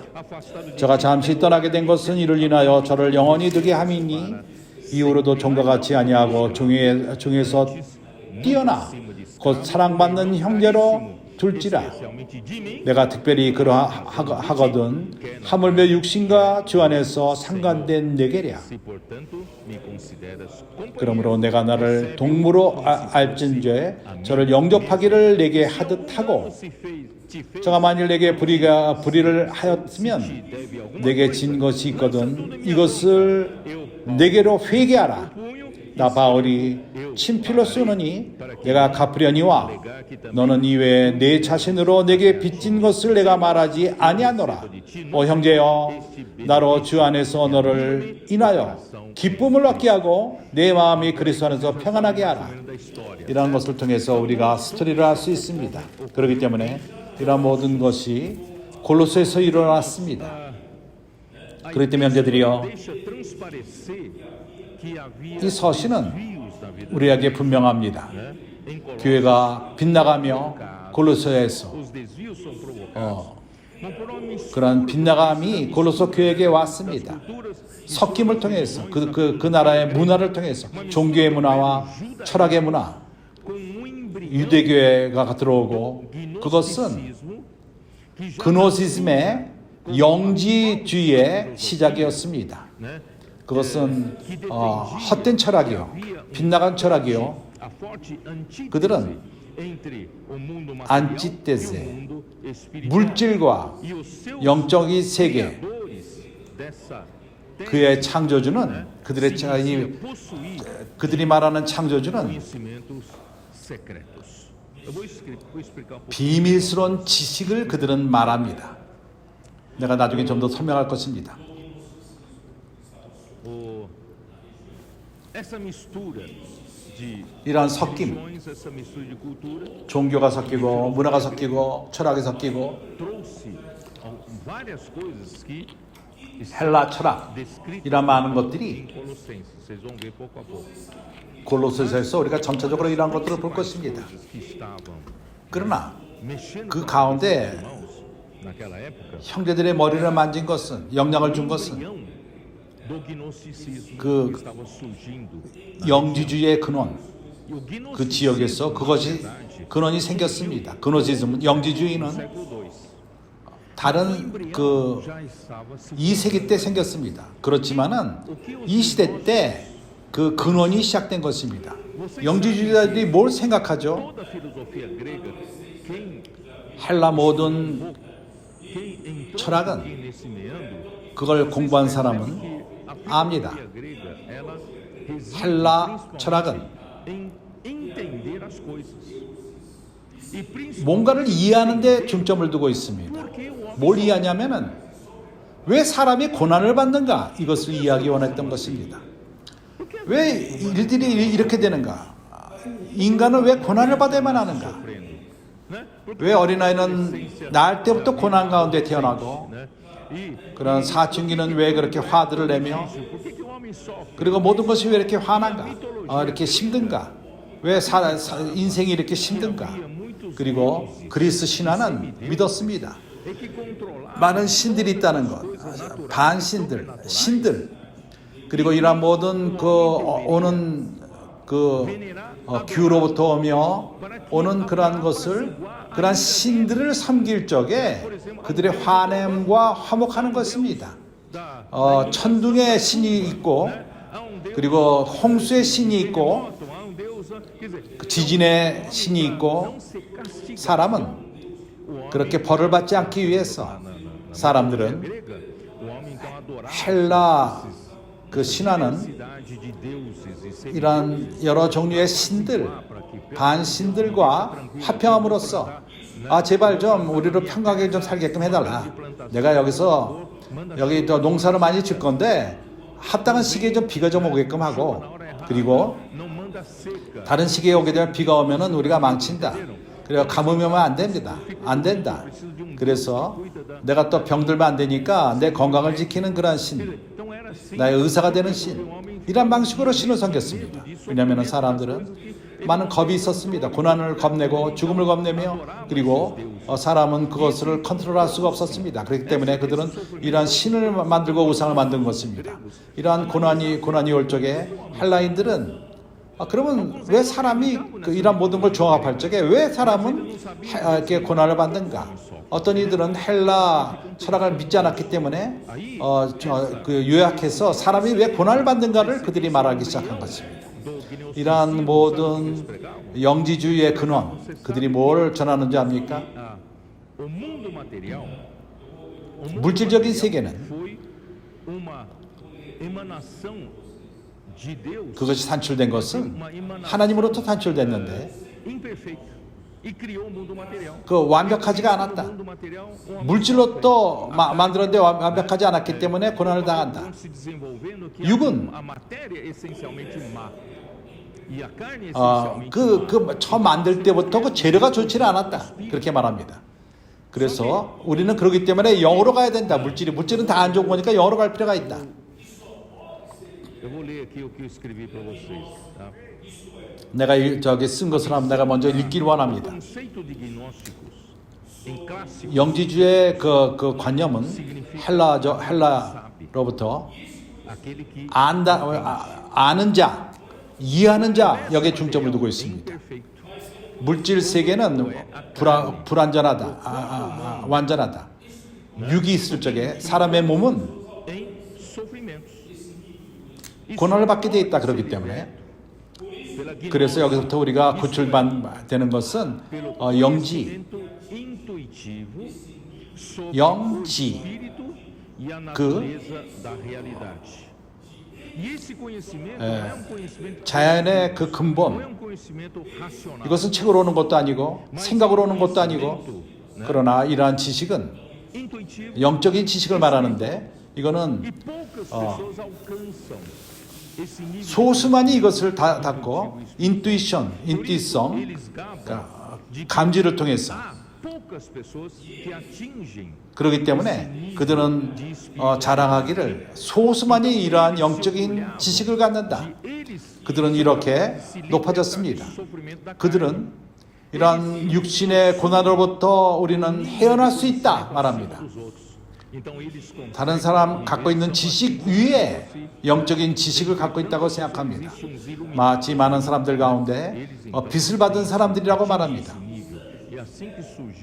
저가 잠시 떠나게 된 것은 이를 인하여 저를 영원히 두게 함이니 이후로도 종과 같이 아니하고 종에서 뛰어나 곧 사랑받는 형제로 둘지라. especialmente de mim, 내가 특별히 그러하거든 하물며 육신과 주 안에서 상관된 내게랴. se portanto me consideras companheiro, 그러므로 내가 나를 동무로 알진죄 저를 영접하기를 내게 하듯 하고 se te fez 저가 만일 내게 불의를 하였으면 deve alguma 내게 진 것이 있거든 이것을 내게로 회개하라. 나 바울이 친필로 쓰느니 내가 갚으려니와 너는 이외에 내 자신으로 내게 빚진 것을 내가 말하지 아니하노라. 오 형제여, 나로 주 안에서 너를 인하여 기쁨을 얻게 하고 내 마음이 그리스도 안에서 평안하게 하라. da história. 이러한 것을 통해서 우리가 스토리를 할 수 있습니다. 그렇기 때문에 이러한 모든 것이 골로새에서 일어났습니다. 그렇기 때문에 형제들이여, Deixa transparecer que havia 이 서신은 desvios na vida, 우리에게 분명합니다. né? Em Colossos, 교회가 빗나가며 골로새에서 os desvios são provocados não por uma mistura 그런 빗나감이 골로새 교회에게 왔습니다. culturas 섞임을 통해서 그 나라의 문화를 통해서 종교의 문화와 철학의 문화, com embrião 유대교회가 들어오고 그것은 gnosticismo que já 그노시즘의 영지주의의 시작이었습니다. né? 그것은 헛된 철학이요, 빗나간 철학이요. A forte antítese 그들은 entre o mundo material 안티테세, e o mundo espiritual. 물질과 E os seus 영적인 세계, criadores dessa 그의 창조주는 se possuir 그들이 말하는 창조주는 conhecimentos secretos. Eu vou explicar um pouco. 비밀스러운 지식을 그들은 말합니다. 내가 나중에 좀 더 설명할 것입니다. Essa mistura de 이러한 섞임, religiões, essa mistura de cultura 종교가 섞이고 문화가 섞이고 철학이 섞이고 trouxe várias coisas que 헬라 철학 descritas 이런 많은 것들이 em Colossenses. Vocês vão ver pouco a pouco. 골로새서에서 우리가 전체적으로 이러한 것들을 볼 것입니다. Coisas que estavam 그러나 mexendo 그 com 가운데 os irmãos naquela época, 형제들의 머리를 만진 것은, 영향을 준 것은 embrião do gnosticismo 그 que estava surgindo. 영지주의의 근원, E o 그 gnosticismo, 지역에서 그것이 na verdade, 근원이 생겼습니다. 그노시즘은, 영지주의는 século II. 다른 그 Já estava se 2세기 때 생겼습니다. 그렇지만은 이 시대 때 그 근원이 시작된 것입니다. 영지주의자들이 뭘 생각하죠? toda a filosofia grega, quem 헬라 모든 entrou 철학은 nesse meandro, 그걸 공부한 que 사람은 a 압니다. filosofia grega, ela reside 헬라 principalmente 철학은 em entender as coisas. E principalmente 뭔가를 이해하는 데 중점을 두고 있습니다. porque o homem 뭘 이해하냐면은 왜 사람이 고난을 받는가? 이것을 이해하기 원했던 것입니다. 왜 일들이 이렇게 되는가? 인간은 왜 고난을 받아야만 하는가? sofrendo, né? Porque 왜 어린아이는 낳을 때부터 고난 가운데 태어나고 né? E 그런 사춘기는 왜 그렇게 화들을 내며 por que o homem sofre? 그리고 모든 것이 왜 이렇게 화난가? 이렇게 힘든가? 왜 인생이 이렇게 힘든가? 그리고 그리스 신화는 믿었습니다. É que controlar 많은 신들이 있다는 것, 반신들, 신들, 그리고 이러한 모든 오는 규로부터 오며 오는 그러한 것을, 그러한 신들을 섬길 적에 그들의 화냄과 화목하는 것입니다. 천둥의 신이 있고, 그리고 홍수의 신이 있고, 지진의 신이 있고, 사람은 그렇게 벌을 받지 않기 위해서 사람들은 헬라 그 신화는 이러한 여러 종류의 신들, 반신들과 화평함으로써 제발 좀 우리를 평강하게 좀 살게끔 해달라. 내가 여기 또 농사를 많이 질 건데 합당한 시기에 좀 비가 좀 오게끔 하고, 그리고 다른 시기에 오게 되면 비가 오면은 우리가 망친다. 그래서 가뭄이면 안 됩니다. 안 된다. 그래서 내가 또 병들면 안 되니까 내 건강을 지키는 그러한 신, 나의 의사가 되는 신, 이런 방식으로 신을 섬겼습니다. 왜냐하면 사람들은 많은 겁이 있었습니다. 고난을 겁내고 죽음을 겁내며, 그리고 사람은 그것을 컨트롤할 수가 없었습니다. 그렇기 때문에 그들은 이러한 신을 만들고 우상을 만든 것입니다. 이러한 고난이 올 적에 헬라인들은 그러면 왜 사람이 이런 모든 걸 종합할 적에 왜 사람은 이렇게 고난을 받는가? 어떤 이들은 헬라 철학을 믿지 않았기 때문에 요약해서 사람이 왜 고난을 받는가를 그들이 말하기 시작한 것입니다. 이러한 모든 영지주의의 근원, 그들이 뭘 전하는지 압니까? 물질적인 세계는 그것이 산출된 것은 하나님으로부터 산출됐는데 그 완벽하지가 않았다. 물질로도 만들었는데 완벽하지 않았기 때문에 고난을 당한다. 육은 처음 만들 때부터 그 재료가 좋지는 않았다. 그렇게 말합니다. 그래서 우리는 그렇기 때문에 영으로 가야 된다. 물질은 다 안 좋은 거니까 영으로 갈 필요가 있다. 내가 쓴 것을 하면 내가 먼저 읽기를 원합니다. 영지주의 그 관념은 헬라로부터 아는 자, 이해하는 자 여기에 중점을 두고 있습니다. 물질 세계는 불완전하다, 완전하다. 육이 있을 적에 사람의 몸은 고난을 받게 되어 있다. 그렇기 때문에 그래서 여기서부터 우리가 구출되는 것은 영지, 자연의 그 근본, 이것은 책으로 오는 것도 아니고 생각으로 오는 것도 아니고, 그러나 이러한 지식은 영적인 지식을 말하는데 이거는 소수만이 이것을 닫고 인투이성, 그러니까 감지를 통해서, 그렇기 때문에 그들은 자랑하기를 소수만이 이러한 영적인 지식을 갖는다. 그들은 이렇게 높아졌습니다. 그들은 이러한 육신의 고난으로부터 우리는 헤어날 수 있다 말합니다. 다른 사람 갖고 있는 지식 위에 영적인 지식을 갖고 있다고 생각합니다. 마치 많은 사람들 가운데 빚을 받은 사람들이라고 말합니다.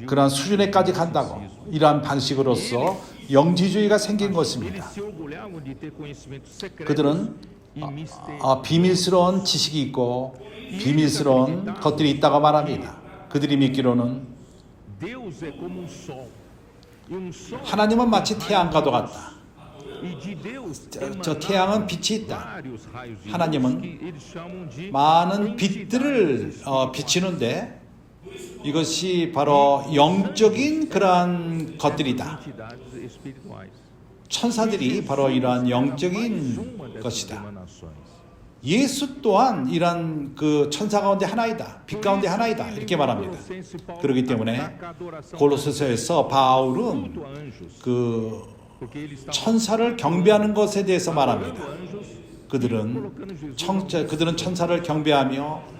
그런 수준에까지 간다고, 이러한 방식으로서 영지주의가 생긴 것입니다. 그들은 비밀스러운 지식이 있고 비밀스러운 것들이 있다고 말합니다. 그들이 믿기로는 하나님은 마치 태양과도 같다. 저 태양은 빛이 있다. 하나님은 많은 빛들을 비치는데 이것이 바로 영적인 그러한 것들이다. 천사들이 바로 이러한 영적인 것이다. 예수 또한 이러한 그 천사 가운데 하나이다. 빛 가운데 하나이다. 이렇게 말합니다. 그렇기 때문에 골로새서에서 바울은 그 천사를 경배하는 것에 대해서 말합니다. 그들은 천사를 경배하며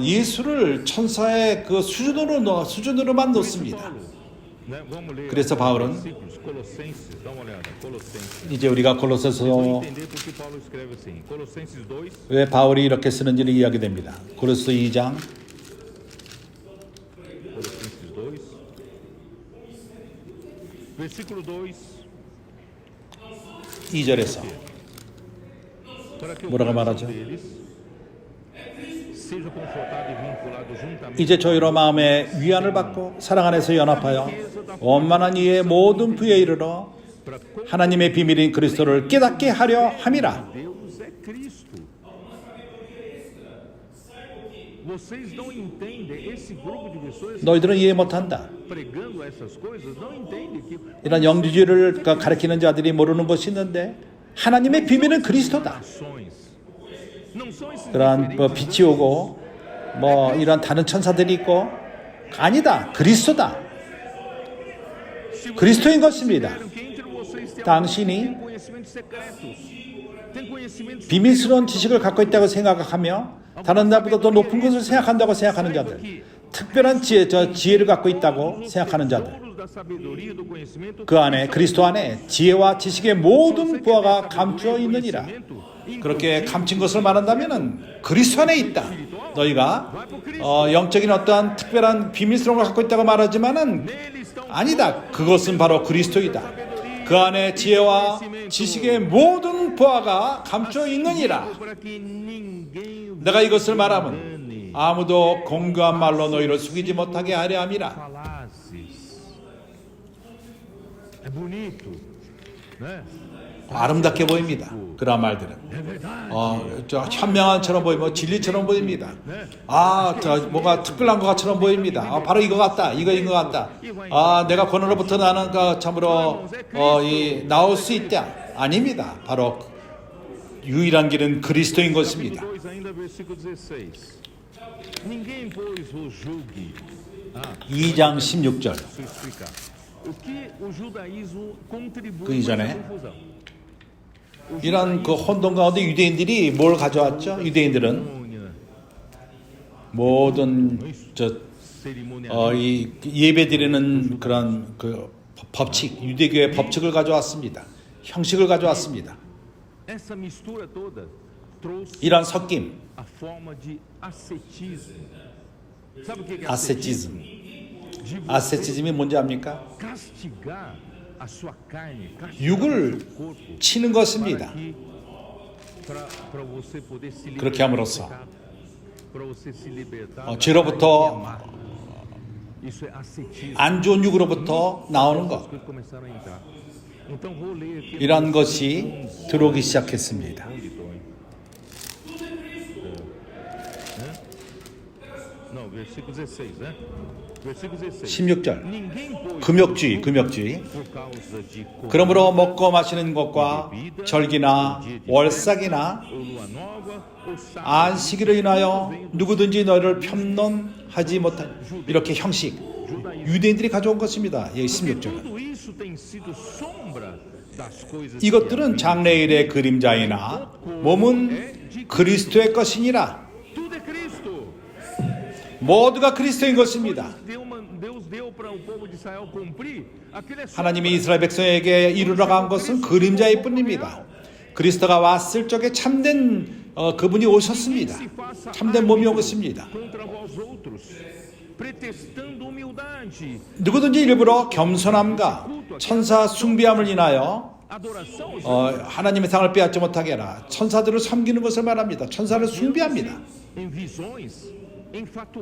예수를 천사의 그 수준으로만 놓습니다. 그래서 바울은 이제 우리가 골로새서 왜 바울이 이렇게 쓰는지를 이해하게 됩니다. 골로새 2장 2절에서 뭐라고 말하죠? 이제 저희로 마음에 위안을 받고 사랑 안에서 연합하여 원만한 이의 모든 부에 이르러 하나님의 비밀인 그리스도를 깨닫게 하려 함이라. 너희들은 이해 못한다. 이런 영지주의를 가리키는 자들이 모르는 것이 있는데 하나님의 비밀은 그리스도다. 그러한 빛이 오고 이런 다른 천사들이 있고 아니다. 그리스도다. 그리스도인 것입니다. 당신이 비밀스러운 지식을 갖고 있다고 생각하며 다른 나보다 더 높은 것을 생각한다고 생각하는 자들, 특별한 지혜를 갖고 있다고 생각하는 자들, 그 안에 그리스도 안에 지혜와 지식의 모든 부하가 감추어 있느니라. 그렇게 감춘 것을 말한다면은 그리스도 안에 있다. 너희가 영적인 어떠한 특별한 비밀스러운 걸 갖고 있다고 말하지만은 아니다. 그것은 바로 그리스도이다. 그 안에 지혜와 지식의 모든 보화가 감춰 있느니라. 내가 이것을 말하면 아무도 공교한 말로 너희를 속이지 못하게 하려 함이라. 아름답게 보입니다. 그런 말들은 현명한처럼 보이고 진리처럼 보입니다. 뭔가 특별한 것처럼 보입니다. 바로 이거 같다. 이거인 것 같다. 내가 권한으로부터 나는 참으로 나올 수 있다. 아닙니다. 바로 유일한 길은 그리스도인 것입니다. 2장 16절. 그 이전에 이런 그 혼돈 가운데 유대인들이 뭘 가져왔죠? 유대인들은 모든 이 예배드리는 그런 그 법칙, 유대교의 법칙을 가져왔습니다. 형식을 가져왔습니다. 이런 섞임, 아세티즘이 뭔지 압니까? 육을 치는 것입니다. 그렇게 함으로써 죄로부터 안 좋은 육으로부터 나오는 것, 이런 것이 들어오기 시작했습니다. 16절 금욕주의 그러므로 먹고 마시는 것과 절기나 월삭이나 안식일을 인하여 누구든지 너희를 편론하지 못한 이렇게 형식 유대인들이 가져온 것입니다. 16절은 이것들은 장래일의 그림자이나 몸은 그리스도의 것이니라. 모두가 그리스도인 것입니다. 하나님이 이스라엘 백성에게 이루러 간 것은 그림자일 뿐입니다. 그리스도가 왔을 적에 참된 그분이 오셨습니다. 참된 몸이 오셨습니다. 누구든지 일부러 겸손함과 천사 숭배함을 인하여 하나님의 상을 빼앗지 못하게 하라. 천사들을 섬기는 것을 말합니다. 천사를 숭배합니다.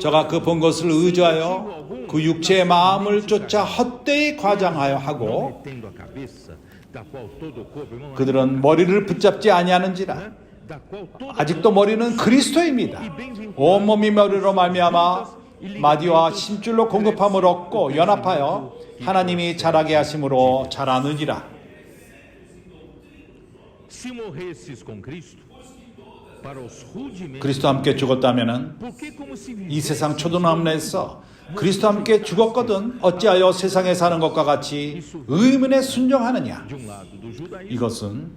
저가 그 본 것을 의지하여 그 육체의 마음을 쫓아 헛되이 과장하여 하고 그들은 머리를 붙잡지 아니하는지라. 아직도 머리는 그리스도입니다. 온몸이 머리로 말미암아 마디와 심줄로 공급함을 얻고 연합하여 하나님이 자라게 하심으로 자라느니라. 그리스도 함께 죽었다면은 이 세상 초등학교에서 그리스도 함께 죽었거든 어찌하여 세상에 사는 것과 같이 의문에 순종하느냐. 이것은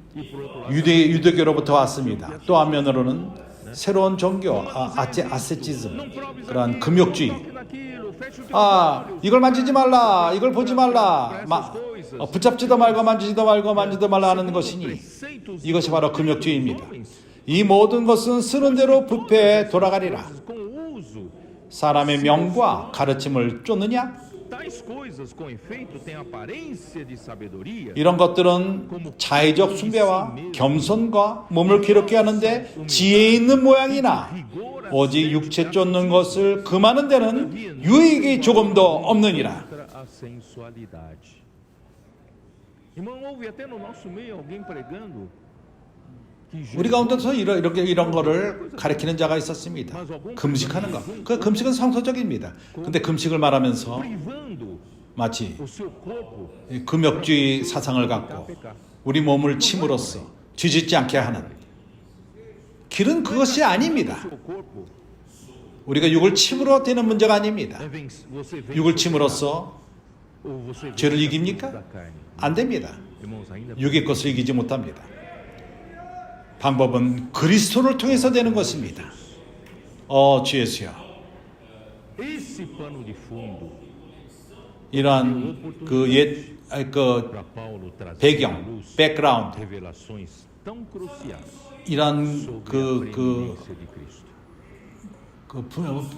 유대교로부터 왔습니다. 또 한면으로는 새로운 종교 아세티즘, 그런 금욕주의. 이걸 만지지 말라, 이걸 보지 말라, 붙잡지도 말고 만지지도 말라 하는 것이니 이것이 바로 금욕주의입니다. 이 모든 것은 쓰는 대로 부패에 돌아가리라. 사람의 명과 가르침을 쫓느냐? 이런 것들은 자의적 숭배와 겸손과 몸을 괴롭게 하는데 지혜 있는 모양이나 오직 육체 쫓는 것을 금하는 데는 유익이 조금도 없느니라. 우리 가운데서 이런 거를 가르치는 자가 있었습니다. 금식하는 것. 그 금식은 성서적입니다. 근데 금식을 말하면서 마치 금욕주의 사상을 갖고 우리 몸을 침으로써 뒤집지 않게 하는 길은 그것이 아닙니다. 우리가 육을 침으로 되는 문제가 아닙니다. 육을 침으로써 죄를 이깁니까? 안 됩니다. 육의 것을 이기지 못합니다. 방법은 그리스도를 통해서 되는 것입니다. 주 예수여, 이러한 그 배경, 백그라운드, tão cruciais 이런 sobre a preeminência de Cristo,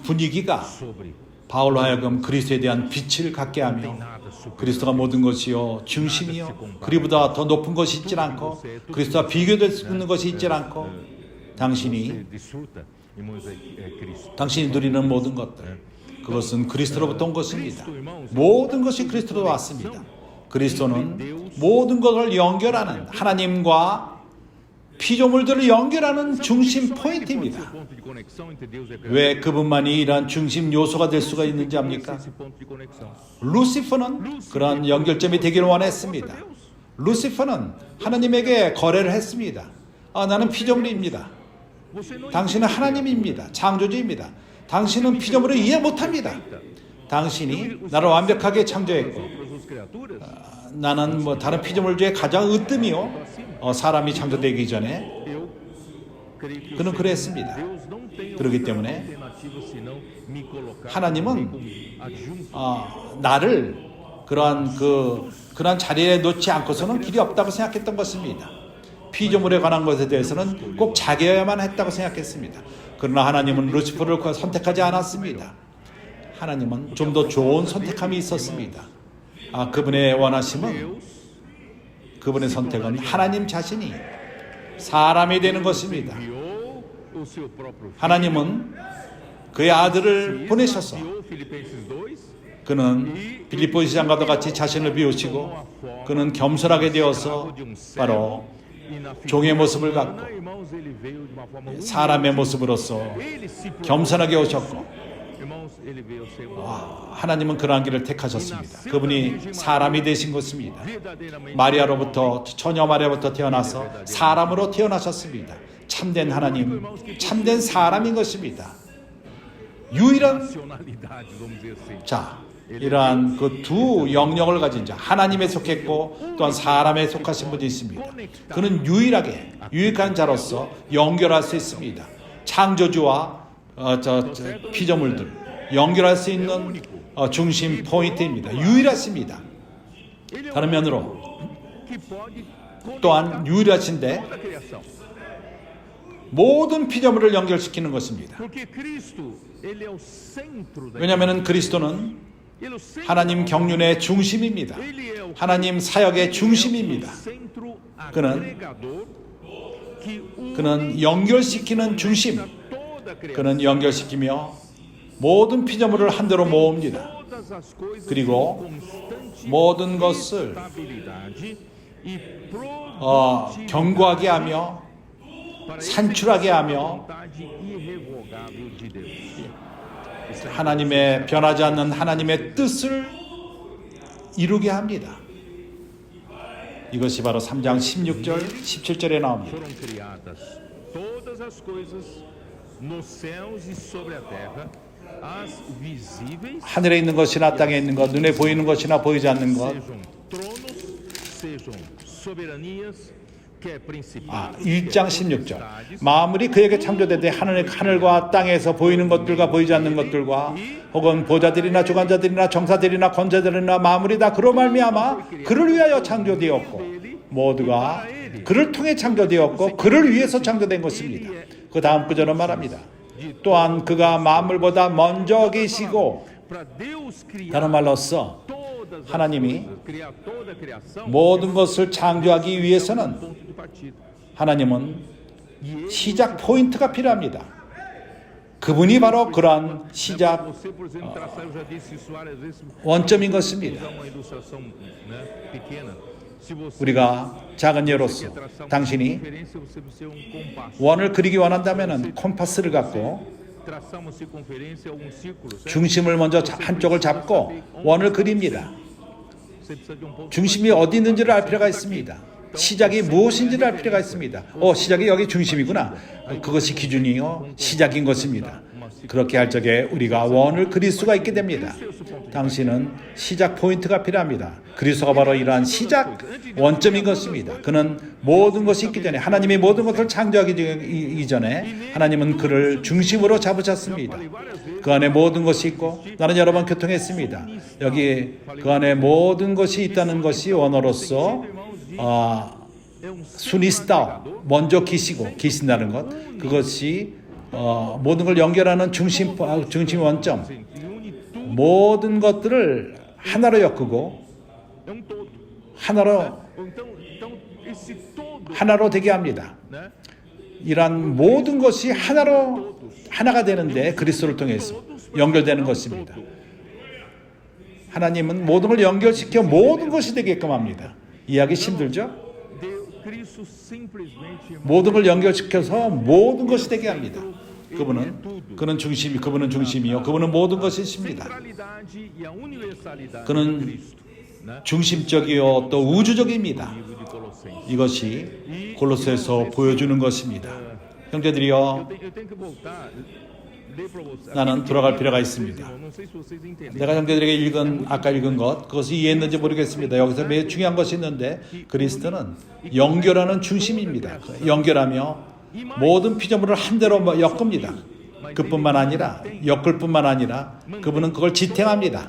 분위기가 sobre 바울로 하여금 그리스도에 대한 빛을 갖게 하며 그리스도가 모든 것이요 중심이요 그리보다 더 높은 것이 있지 않고 그리스도와 비교될 수 있는 것이 있지 않고 당신이 누리는 모든 것들 그것은 그리스도로부터 온 것입니다. 모든 것이 그리스도로 왔습니다. 그리스도는 모든 것을 연결하는 하나님과 피조물들을 연결하는 중심 포인트입니다. 왜 그분만이 이러한 중심 요소가 될 수가 있는지 압니까? 루시퍼는 그런 연결점이 되기를 원했습니다. 루시퍼는 하나님에게 거래를 했습니다. 나는 피조물입니다. 당신은 하나님입니다. 창조주입니다. 당신은 피조물을 이해 못합니다. 당신이 나를 완벽하게 창조했고 나는 다른 피조물 중에 가장 으뜸이요 사람이 창조되기 전에 그는 그랬습니다. 그렇기 때문에 하나님은 나를 그러한 자리에 놓지 않고서는 길이 없다고 생각했던 것입니다. 피조물에 관한 것에 대해서는 꼭 자기여야만 했다고 생각했습니다. 그러나 하나님은 루시퍼를 선택하지 않았습니다. 하나님은 좀 더 좋은 선택함이 있었습니다. 그분의 원하심은 그분의 선택은 하나님 자신이 사람이 되는 것입니다. 하나님은 그의 아들을 보내셔서 그는 빌립보 시장과도 같이 자신을 비우시고 그는 겸손하게 되어서 바로 종의 모습을 갖고 사람의 모습으로서 겸손하게 오셨고 하나님은 그러한 길을 택하셨습니다. 그분이 사람이 되신 것입니다. 마리아로부터 처녀 마리아부터 태어나서 사람으로 태어나셨습니다. 참된 하나님, 참된 사람인 것입니다. 유일한 이러한 그 두 영역을 가진 자, 하나님에 속했고 또한 사람에 속하신 분이 있습니다. 그는 유일한 자로서 연결할 수 있습니다. 창조주와 피조물들 연결할 수 있는 중심 포인트입니다. 유일하십니다. 다른 면으로 또한 유일하신데 모든 피조물을 연결시키는 것입니다. 왜냐하면 그리스도는 하나님 경륜의 중심입니다. 하나님 사역의 중심입니다. 그는 연결시키는 중심. 그는 연결시키며 모든 피조물을 한데로 모읍니다. 그리고 모든 것을 견고하게 하며 산출하게 하며 하나님의 변하지 않는 하나님의 뜻을 이루게 합니다. 이것이 바로 3장 16절 17절에 나옵니다. 하늘에 있는 것이나 땅에 있는 것, 눈에 보이는 것이나 보이지 않는 것. 1장 16절. 만물이 그에게 창조되되 하늘과 땅에서 보이는 것들과 보이지 않는 것들과 혹은 보좌들이나 주관자들이나 정사들이나 권세들이나 만물이 다 그로 말미암아 그를 위하여 창조되었고 모두가 그를 통해 창조되었고 그를 위해서 창조된 것입니다. 그 다음 구절은 말합니다. 또한 그가 만물보다 먼저 계시고, 다른 말로써 하나님이 모든 것을 창조하기 위해서는 하나님은 시작 포인트가 필요합니다. 그분이 바로 그러한 시작 원점인 것입니다. 우리가 작은 예로서 당신이 원을 그리기 원한다면 콤파스를 갖고 중심을 먼저 한쪽을 잡고 원을 그립니다. 중심이 어디 있는지를 알 필요가 있습니다. 시작이 무엇인지를 알 필요가 있습니다. 시작이 여기 중심이구나. 그것이 기준이요 시작인 것입니다. 그렇게 할 적에 우리가 원을 그릴 수가 있게 됩니다. 당신은 시작 포인트가 필요합니다. 그리스도가 바로 이러한 시작 원점인 것입니다. 그는 모든 것이 있기 전에, 하나님이 모든 것을 창조하기 이전에 하나님은 그를 중심으로 잡으셨습니다. 그 안에 모든 것이 있고, 나는 여러 번 교통했습니다. 여기 그 안에 모든 것이 있다는 것이 원어로서 순이스타 먼저 계신다는 것, 그것이 모든 걸 연결하는 중심 원점, 모든 것들을 하나로 엮고 하나로 되게 합니다. 이러한 모든 것이 하나가 되는데 그리스도를 통해서 연결되는 것입니다. 하나님은 모든 걸 연결시켜 모든 것이 되게끔 합니다. 이해하기 힘들죠? 모든 걸 연결시켜서 모든 것이 되게 합니다. 그분은 중심이요. 그분은 모든 것이십니다. 그는 중심적이요 또 우주적입니다. 이것이 골로새서 보여주는 것입니다. 형제들이여, 나는 돌아갈 필요가 있습니다. 내가 형제들에게 아까 읽은 것, 그것이 이해했는지 모르겠습니다. 여기서 매우 중요한 것이 있는데, 그리스도는 연결하는 중심입니다. 연결하며 모든 피조물을 한 대로 엮습니다. 그뿐만 아니라, 엮을 뿐만 아니라 그분은 그걸 지탱합니다.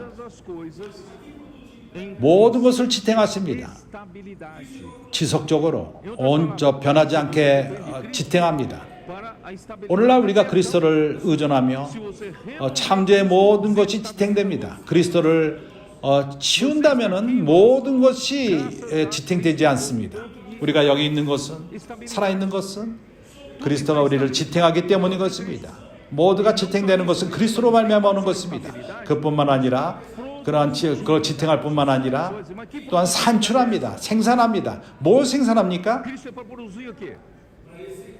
모든 것을 지탱하십니다. 지속적으로 변하지 않게 지탱합니다. 오늘날 우리가 그리스도를 의존하며 창조의 모든 것이 지탱됩니다. 그리스도를 치운다면은 모든 것이 지탱되지 않습니다. 우리가 여기 있는 것은, 살아있는 것은 그리스도가 우리를 지탱하기 때문인 것입니다. 모두가 지탱되는 것은 그리스도로 말미암아 오는 것입니다. 그뿐만 아니라 그걸 지탱할 뿐만 아니라 또한 산출합니다. 생산합니다. 뭘 생산합니까?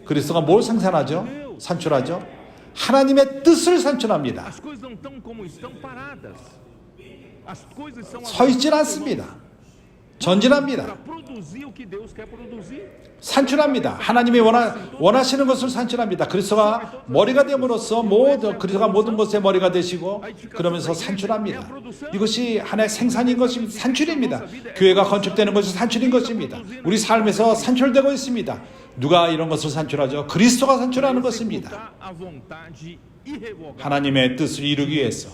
그리스도가 뭘 생산하죠? 산출하죠? 하나님의 뜻을 산출합니다. 서 있질 않습니다. 전진합니다. 산출합니다. 하나님이 원하시는 것을 산출합니다. 그리스도가 머리가 됨으로써 그리스도가 모든 것의 머리가 되시고 그러면서 산출합니다. 이것이 하나의 생산인 것입니다. 산출입니다. 교회가 건축되는 것이 산출인 것입니다. 우리 삶에서 산출되고 있습니다. 누가 이런 것을 산출하죠? 그리스도가 산출하는 것입니다. 하나님의 뜻을 이루기 위해서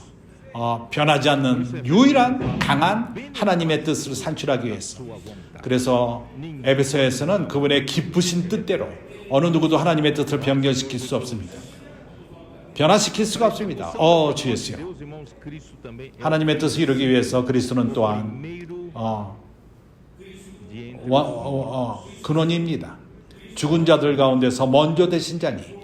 변하지 않는 유일한 강한 하나님의 뜻을 산출하기 위해서. 그래서 에베소에서는 그분의 기쁘신 뜻대로 어느 누구도 하나님의 뜻을 변경시킬 수 없습니다. 변화시킬 수가 없습니다. 주 예수여, 하나님의 뜻을 이루기 위해서 그리스도는 또한 근원입니다. 죽은 자들 가운데서 먼저 되신 자니.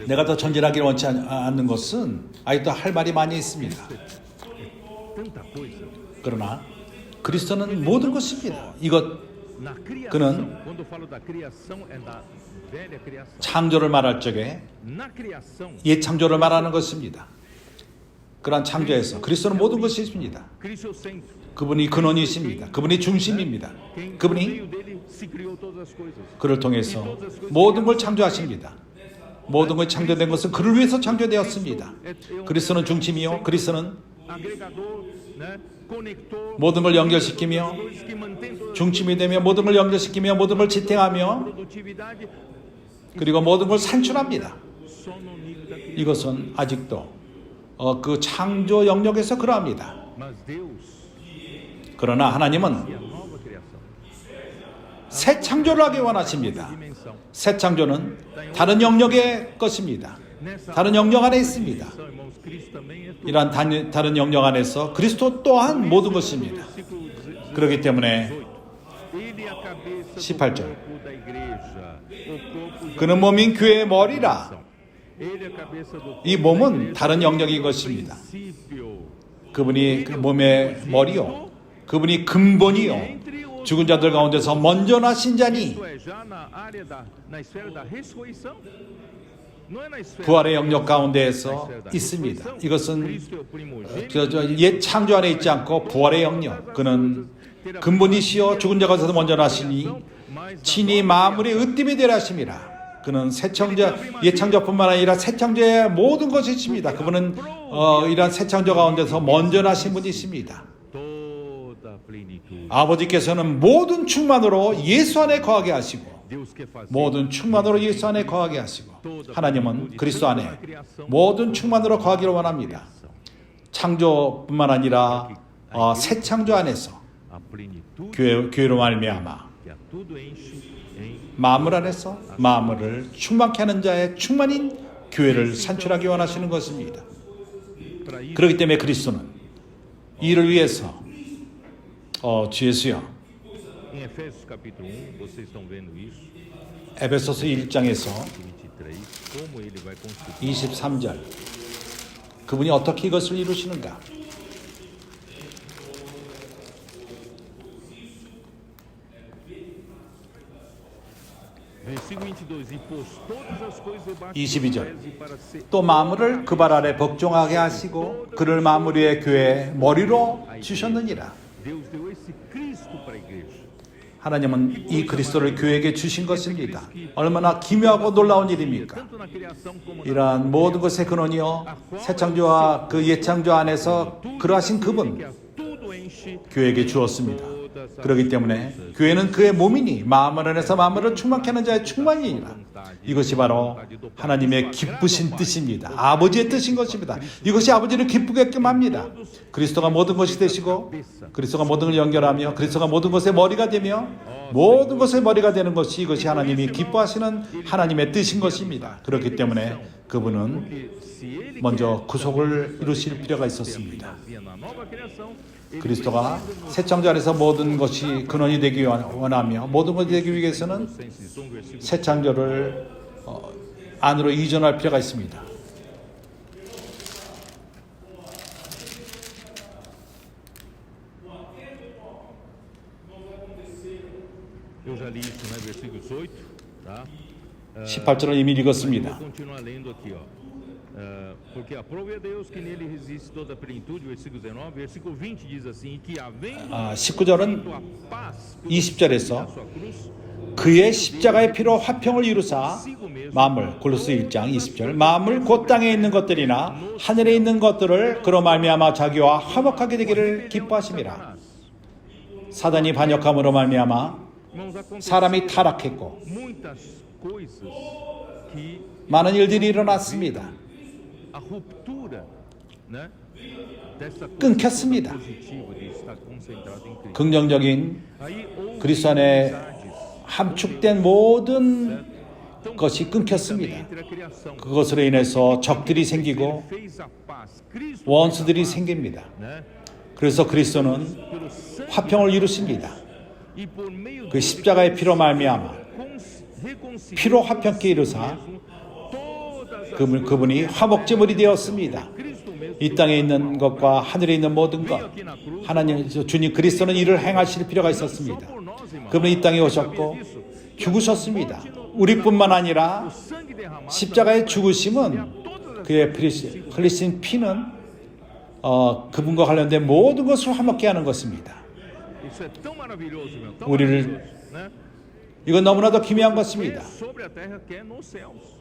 내가 더 전진하기를 원치 않는 것은 아직도 할 말이 많이 있습니다. 그러나 그리스도는 모든 것입니다. 그는 창조를 말할 적에 옛 창조를 말하는 것입니다. 그러한 창조에서 그리스도는 모든 것이 있습니다. 그분이 근원이십니다. 그분이 중심입니다. 그분이 그를 통해서 모든 걸 창조하십니다. 모든 것이 창조된 것은 그를 위해서 창조되었습니다. 그리스도는 중심이요, 그리스도는 모든 걸 연결시키며 중심이 되며 모든 걸 연결시키며 모든 걸 지탱하며 그리고 모든 걸 산출합니다. 이것은 아직도 그 창조 영역에서 그러합니다. 그러나 하나님은 새 창조를 하기 원하십니다. 새 창조는 다른 영역의 것입니다. 다른 영역 안에 있습니다. 이러한 다른 영역 안에서 그리스도 또한 모든 것입니다. 그렇기 때문에 18절, 그는 몸인 교회의 머리라. 이 몸은 다른 영역인 것입니다. 그분이 그 몸의 머리요, 그분이 근본이요, 죽은 자들 가운데서 먼저 나신 자니. 부활의 영역 가운데에서 있습니다. 이것은 옛 창조 안에 있지 않고 부활의 영역, 그는 근본이시여 죽은 자 가운데서 먼저 나시니 친히 만물의 으뜸이 되라 하심이라. 그는 새 창조, 옛 창조뿐만 아니라 새 창조의 모든 것이 있습니다. 그분은 이러한 새 창조 가운데서 먼저 나신 분이십니다. 아버지께서는 모든 충만으로 예수 안에 거하게 하시고, 모든 충만으로 예수 안에 거하게 하시고, 하나님은 그리스도 안에 모든 충만으로 거하기를 원합니다. 창조뿐만 아니라 새 창조 안에서 a plenitude 교회로 말미암아 que a tudo enche em 마음을 안에서 마음을 충만케 하는 자의 충만인 교회를 산출하기 원하시는 것입니다. para isso. 그렇기 때문에 그리스도는 이를 위해서 주 예수여, Em Efésios capítulo 1, vocês estão vendo isso, 에베소서 1장에서 23, como ele vai constituir 23절 그분이 어떻게 이것을 이루시는가? versículo 22, e pôs todas as coisas debaixo 22 dos pés e para ser 또 만물을 그 발 아래 복종하게 하시고 그를 만물 위의 교회의 머리로 주셨느니라. Deus deu esse Cristo para a igreja. 하나님은 이 그리스도를 교회에게 주신 것입니다. 얼마나 기묘하고 놀라운 일입니까? Tanto na criação como na 이러한 모든 것의 근원이요 새 창조와 그 옛 창조 안에서 그러하신 그분 que a tudo enche 교회에게 주었습니다. 그렇기 때문에 교회는 그의 몸이니 마음을 안에서 마음을 충만케 하는 자의 충만이니라. 이것이 바로 하나님의 기쁘신 뜻입니다. 아버지의 뜻인 것입니다. 이것이 아버지를 기쁘게끔 합니다. 그리스도가 모든 것이 되시고 그리스도가 모든 걸 연결하며 그리스도가 모든 것의 머리가 되며 모든 것의 머리가 되는 것이 이것이 하나님이 기뻐하시는 하나님의 뜻인 것입니다. 그렇기 때문에 그분은 porque se ele 먼저 구속을 이루실 필요가 있었습니다. fazia na nova criação, 그리스도가 새 창조 안에서 모든 것이 근원이 되기 원하며 모든 것이 되기 위해서는 Colossenses 1, versículo 새 창조를 안으로 이전할 필요가 있습니다. eu já li isso, né? Versículo 18, tá? 18절을 이미 Vou 읽었습니다. continuar lendo aqui, ó. Porque aprove a Deus que nele resiste toda a plenitude, versículo 19, versículo 20 diz assim, e que havendo 19절은 feito a paz por 20절에서 a sua cruz, 그의 십자가의 피로 화평을 이루사 만물 골로새 1장 20절 만물 곧 땅에 있는 것들이나 하늘에 있는 것들을 그로 말미암아 자기와 화목하게 되기를 기뻐하심이라. 사단이 반역함으로 말미암아 irmãos, aconteceu 사람이 타락했고 muitas coisas que 많은 일들이 일어났습니다. a ruptura, né? Dessa 끊겼습니다. positiva de estar concentrado em Cristo. 긍정적인 Aí houve 그리스도 안에 inimizades, 함축된 모든 então, 것이 끊겼습니다. entre a criação. 그것으로 인해서 적들이 Ele 생기고 fez a paz. Cristo 원수들이 fez a paz, 생깁니다. né? 그래서 그리스도는 Pelo sangue 화평을 이루십니다. e por meio 그 dele 십자가의 피로 말미암아 reconciliou 피로 화평케 이루사 todas as 그분이 화목제물이 되었습니다. Cristo mesmo 이 땅에 있는 것과 하늘에 있는 모든 것 aqui na cruz. 하나님 주님 그리스도는 이를 행하실 필요가 있었습니다. Por nós, irmãos. 그분은 이 땅에 오셨고 죽으셨습니다. 우리뿐만 아니라 Sangue derramado 십자가의 죽으심은 todas as 그의 흘리신 피는 그분과 관련된 모든 것을 화목케 하는 것입니다. Isso é tão maravilhoso, irmão. Tão 우리를 maravilhoso, né? 이건 너무나도 기묘한 것입니다. Sobre a terra que é nos céus.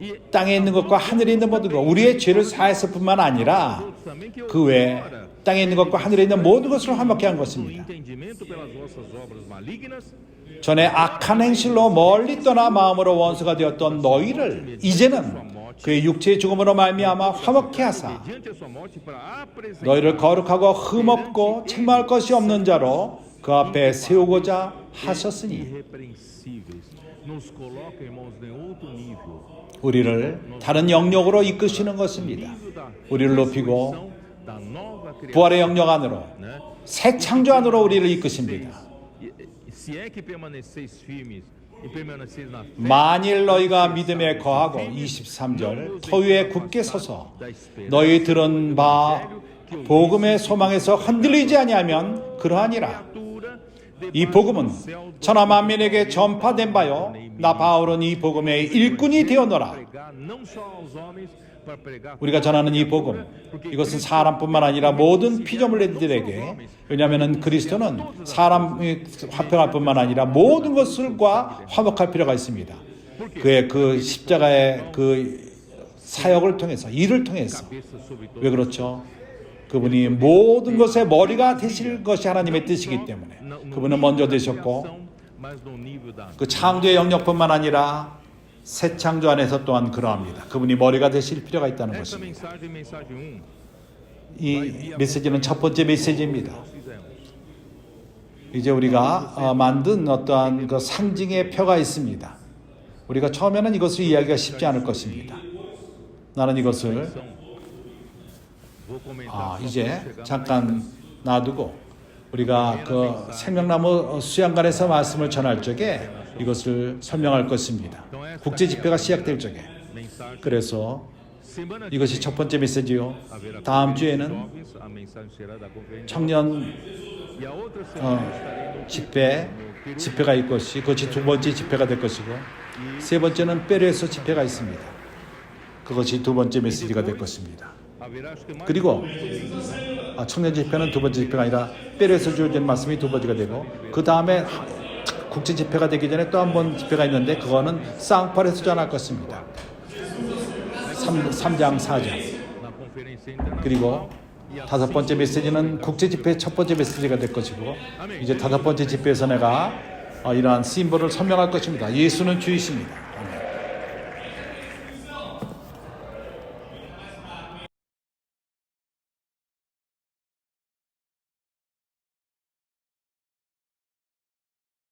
E 땅에 있는 것과 하늘에 있는 모든 것, 우리의 죄를 사했을 뿐만 아니라 também que eu 그 외에 땅에 있는 것과 하늘에 있는 모든 것을 화목케 한 no 것입니다. entendimento pelas vossas obras malignas, 전에 악한 행실로 멀리 떠나 마음으로 원수가 되었던 너희를 이제는 그의 육체의 죽음으로 말미암아 화목케 하사 mediante a sua morte, para apresentar 너희를 거룩하고 흠없고 책망할 것이 없는 자로 그 앞에 세우고자 하셨으니 irrepreensíveis. Nos coloca, irmãos, em outro nível. 우리를 다른 영역으로 이끄시는 것입니다. Nível da 우리를 높이고 ressurreição, da nova criação, 부활의 영역 안으로 né? 새 창조 안으로 우리를 이끄십니다. Se é que permaneceis firmes e permaneceis na fé, 만일 너희가 믿음에 거하고 23절 터위에 굳게 서서 너희 들은 바 복음의 소망에서 흔들리지 아니하면 그러하니라. 이 복음은 천하 만민에게 전파된 바요 나 바울은 이 복음의 일꾼이 되었노라. pregar não só aos homens, para pregar 우리가 전하는 이 복음 이것은 사람뿐만 아니라 모든 피조물들에게 왜냐하면 그리스도는 사람이 화평할 뿐만 아니라 모든 것들과 화목할 필요가 있습니다. 그의 그 십자가의 그 사역을 통해서 일을 통해서 cabeça sobre todo. 왜 그렇죠? 그분이 모든 것의 머리가 되실 것이 하나님의 뜻이기 때문에 그분은 먼저 되셨고 Mas no nível da 그 창조의 영역뿐만 아니라 새 창조 안에서 또한 그러합니다. 그분이 머리가 되실 필요가 있다는 essa 것입니다. mensagem 1, 이 메시지는 첫 번째 메시지입니다. Nós fizemos. 이제 우리가 만든 어떠한 그 상징의 표가 있습니다. 우리가 처음에는 이것을 이해하기가 쉽지 않을 것입니다. 나는 이것을 Vou comentar. 이제 잠깐 놔두고 우리가 그 생명나무 수양관에서 말씀을 전할 적에 이것을 설명할 것입니다. 국제 집회가 시작될 적에. Mensagem. 그래서 Semana que 이것이 첫 번째 메시지요. haverá 다음 conferência de 주에는 jovens, a mensagem será da conferência. 청년 E a outra semana estarei no 집회가 있을 것이 그것이 두 번째 집회가 될 것이고 세 번째는 페루에서 집회가 있습니다. 그것이 두 번째 메시지가 될 것입니다. haverá acho que mais 그리고 청년 집회는 두 번째 집회가 아니라 페루에서 주어진 말씀이 두 번째가 되고 그 다음에 국제 집회가 되기 전에 또 한 번 집회가 있는데 그거는 쌍팔에서 전할 것입니다. 3장 4장. na conferência internacional. 그리고 다섯 번째 메시지는 국제 집회의 첫 번째 메시지가 될 것이고 이제 다섯 번째 집회에서 내가 이러한 심볼을 설명할 것입니다. 예수는 주이십니다.